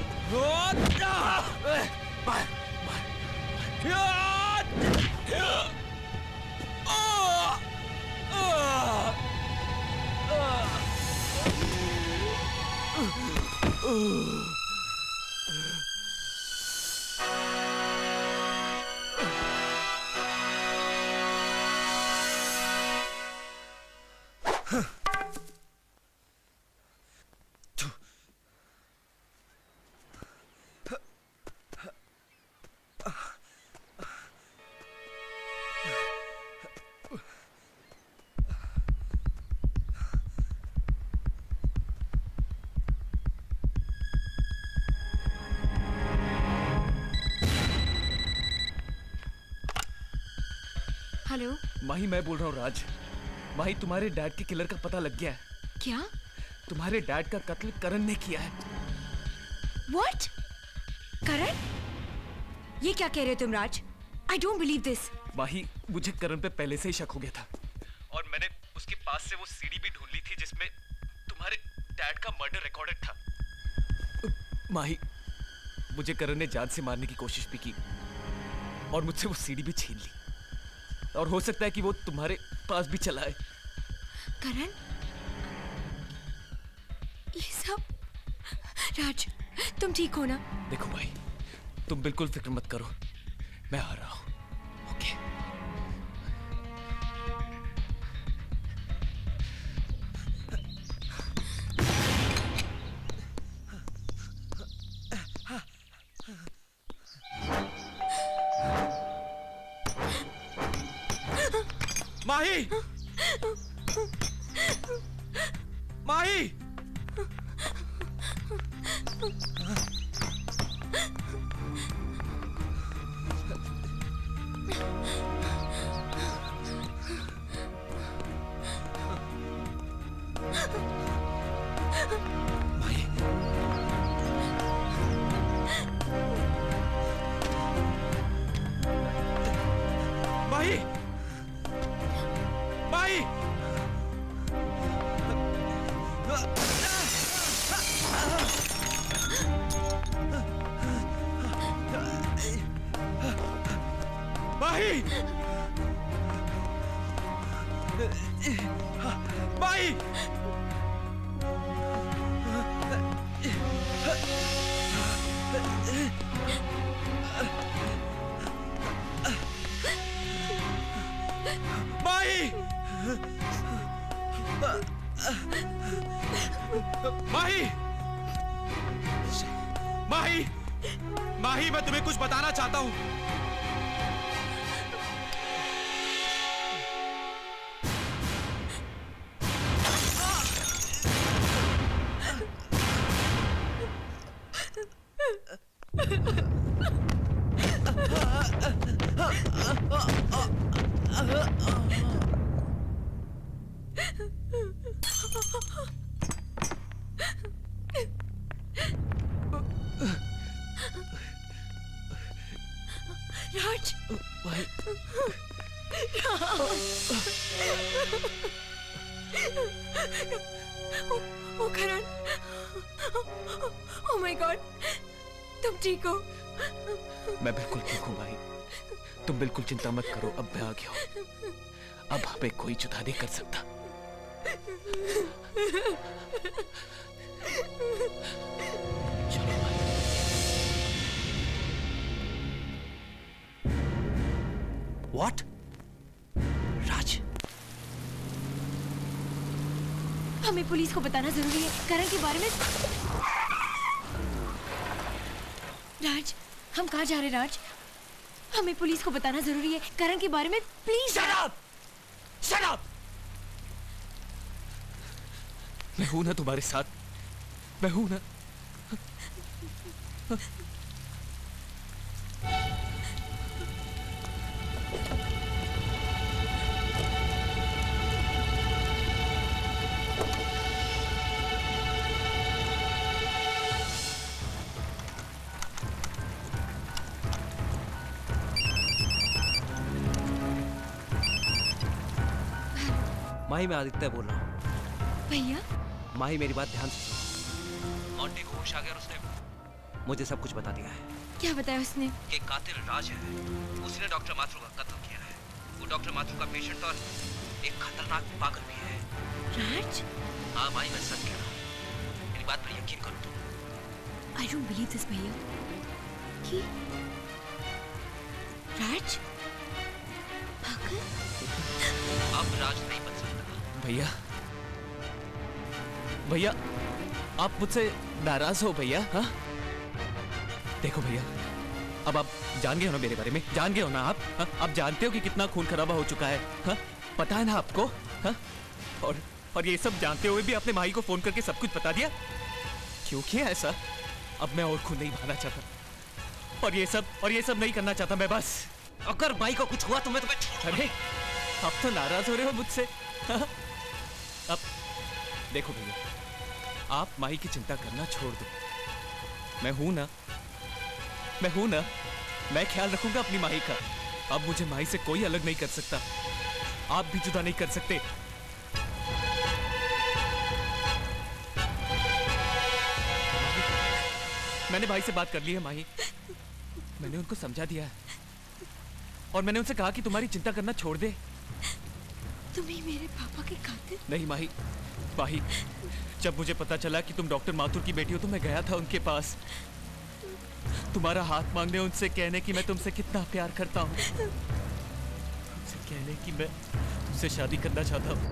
मार मार। हेलो माही, मैं बोल रहा हूँ राज। माही, तुम्हारे डैड के किलर का पता लग गया है। क्या? तुम्हारे डैड का कत्ल करण ने किया है। What? करण? ये क्या कह रहे हो तुम राज? I don't believe this. माही, मुझे करण पे पहले से ही शक हो गया था और मैंने उसके पास से वो सीडी भी ढूंढ ली थी जिसमें तुम्हारे डैड का मर्डर रिकॉर्डेड था। माही, मुझे करण ने जान से मारने की कोशिश भी की और मुझसे वो सीडी भी छीन ली और हो सकता है कि वो तुम्हारे पास भी चला है। करण? ये सब? राज, तुम ठीक हो ना? देखो भाई, तुम बिल्कुल फिक्र मत करो, मैं आ रहा हूं। ओके? माही! माही! माही! माही! माही! माही! माही! माही! माही! माही, मैं तुम्हें कुछ बताना चाहता हूं। राज! ओ करण! Oh my god! तुम ठीक हो? मैं बिल्कुल ठीक हूँ भाई, तुम बिल्कुल चिंता मत करो। अब मैं आ गया हूँ, अब हमें कोई जुदा नहीं कर सकता। चलो भाई। What? राज, हमें पुलिस को बताना जरूरी है करण के बारे में। राज, हम कहाँ जा रहे हैं राज? हमें पुलिस को बताना जरूरी है करण के बारे में, please. Shut up! Shut up! मैं हूं ना तुम्हारे साथ, मैं हूं ना। माही, मैं आदित्य बोल रहा हूँ। भैया? माही, मेरी बात ध्यान से सुनो। मॉन्टी को होश आ गया और उसने मुझे सब कुछ बता दिया है। क्या बताया उसने? कि कातिल राज है, उसने डॉक्टर माथुर का कत्ल किया है। वो डॉक्टर माथुर का पेशेंट और एक खतरनाक पागल भी है। राज? हाँ माही, मैं सच कह रहा हूँ, मेरी बात पर यकीन करो तुम। I don't believe this, भैया कि राज पागल। अब राज नहीं बन सकता। भैया भैया आप मुझसे नाराज हो भैया? हाँ देखो भैया, अब आप जान गए हो ना मेरे बारे में, जान गए हो ना आप? हाँ? आप जानते हो कि कितना खून खराबा हो चुका है। हाँ? पता है ना आपको? हाँ? और ये सब जानते हुए भी आपने माही को फोन करके सब कुछ बता दिया। क्यों किया ऐसा? अब मैं और खून नहीं बहाना चाहता और ये सब नहीं करना चाहता मैं। बस अगर माही को कुछ हुआ तो मैं तुम्हें। अरे आप तो नाराज हो रहे हो मुझसे। हाँ? अब देखो भैया, आप माही की चिंता करना छोड़ दो। मैं हूं ना, मैं ख्याल रखूंगा अपनी माही का। अब मुझे माही से कोई अलग नहीं कर सकता, आप भी जुदा नहीं कर सकते। मैंने भाई से बात कर ली है माही, मैंने उनको समझा दिया है और मैंने उनसे कहा कि तुम्हारी चिंता करना छोड़ दे। तुम्हें मेरे पापा के कातिल? नहीं माही, जब मुझे पता चला कि तुम डॉक्टर माथुर की बेटी हो तो मैं गया था उनके पास, तुम्हारा हाथ मांगने, उनसे कहने कि मैं तुमसे कितना प्यार करता हूँ, उनसे कहने कि मैं तुमसे शादी करना चाहता हूँ।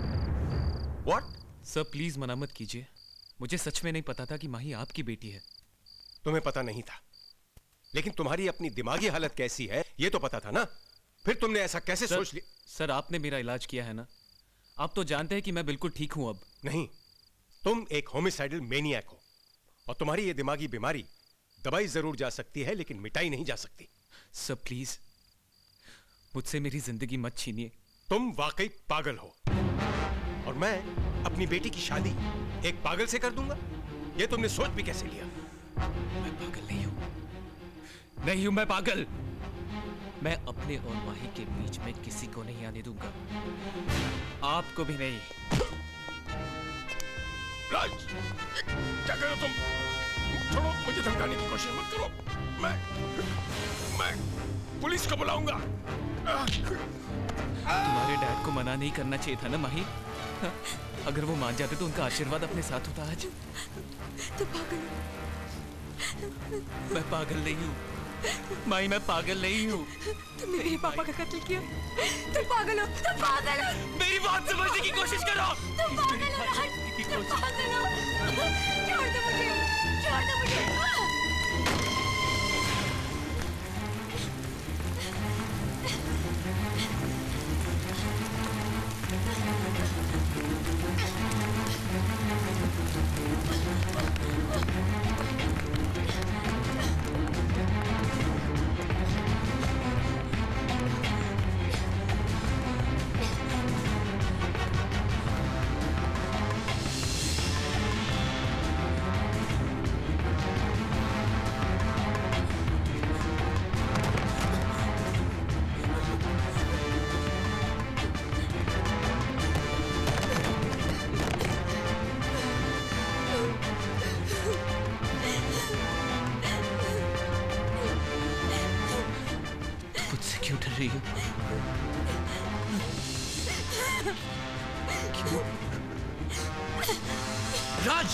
What? सर प्लीज मना मत कीजिए, मुझे सच में नहीं पता था कि माही आपकी बेटी है। तुम्हें पता नहीं था, लेकिन तुम्हारी अपनी दिमागी हालत कैसी है ये तो पता था ना। फिर तुमने ऐसा कैसे सोच लिया? सर आपने मेरा इलाज किया है ना, आप तो जानते हैं कि मैं बिल्कुल ठीक हूं अब। नहीं, तुम एक होमिसाइडल मेनियक हो और तुम्हारी ये दिमागी बीमारी दवाई जरूर जा सकती है लेकिन मिटाई नहीं जा सकती। सर प्लीज मुझसे मेरी जिंदगी मत छीनिए। तुम वाकई पागल हो और मैं अपनी बेटी की शादी एक पागल से कर दूंगा, ये तुमने सोच भी कैसे लिया? मैं पागल नहीं हूं मैं पागल। मैं अपने और माही के बीच में किसी को नहीं आने दूंगा, आपको भी नहीं। राज, क्या करो तुम? छोड़ो, मुझे धमकाने की कोशिश मत करो। मैं पुलिस को बुलाऊंगा। तुम्हारे डैड को मना नहीं करना चाहिए था ना माही? अगर वो मान जाते तो उनका आशीर्वाद अपने साथ होता आज। तो पागल हो। मैं पागल नहीं हूँ माही, मैं पागल नहीं हूँ। तुमने मेरे पापा का कत्ल किया, तुम पागल हो, तुम पागल हो। मेरी बात समझने की कोशिश करो। तुम पागल हो राज, तुम पागल हो। छोड़ दो मुझे, छोड़ दो मुझे। क्यों डर रही हो? क्यों? राज!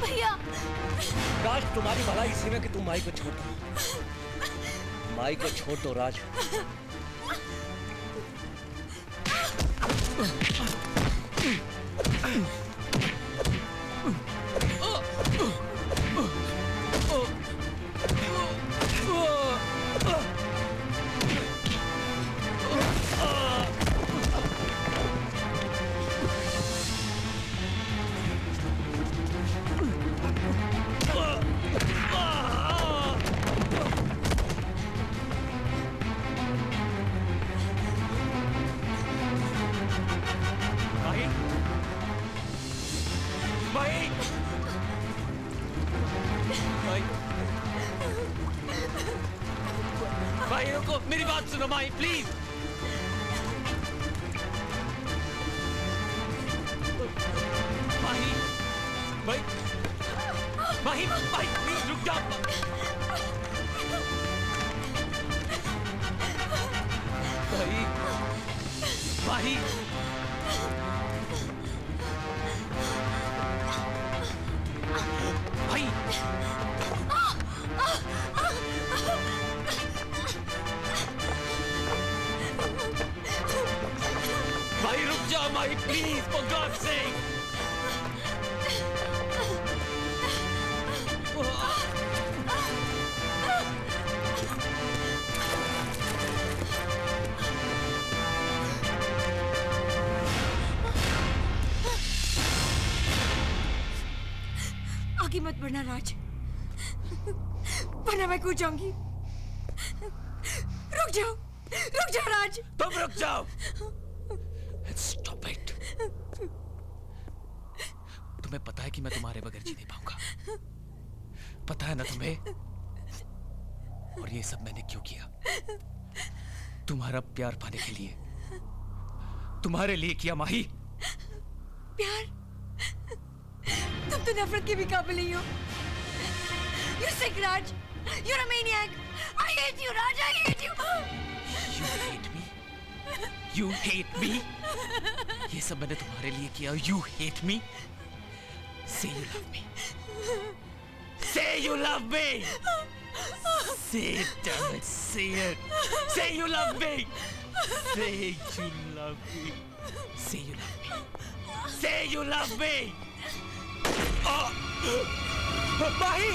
भैया! राज, तुम्हारी भलाई इसी में कि तुम माई को छोड़ दो। माई को छोड़ दो राज। भाई रुको, मेरी बात सुनो माही, प्लीज। माही, भाई, माही, माही, प्लीज रुक जाओ। भाई, माही, भाई, माही प्लीज फॉर गॉड सेक आगे मत बढ़ना राज, वरना मैं कूद जाऊंगी। रुक जाओ राज। तुम रुक जाओ। Stop it. तुम्हें पता है कि मैं तुम्हारे बगैर जी नहीं पाऊंगा, पता है ना तुम्हें? और ये सब मैंने क्यों किया? तुम्हारा प्यार पाने के लिए, तुम्हारे लिए किया माही। प्यार? तुम तो नफरत के भी काबिल नहीं हो। You're sick, Raj. You're a maniac. I hate you, Raj. I hate you. You hate me? You hate me? ये सब मैंने तुम्हारे लिए किया। You hate me? Say you love me. Say you love me. Say it, damn it. Say it. Say you love me. Say you love me. Say you love me. Say you love me. Mahi!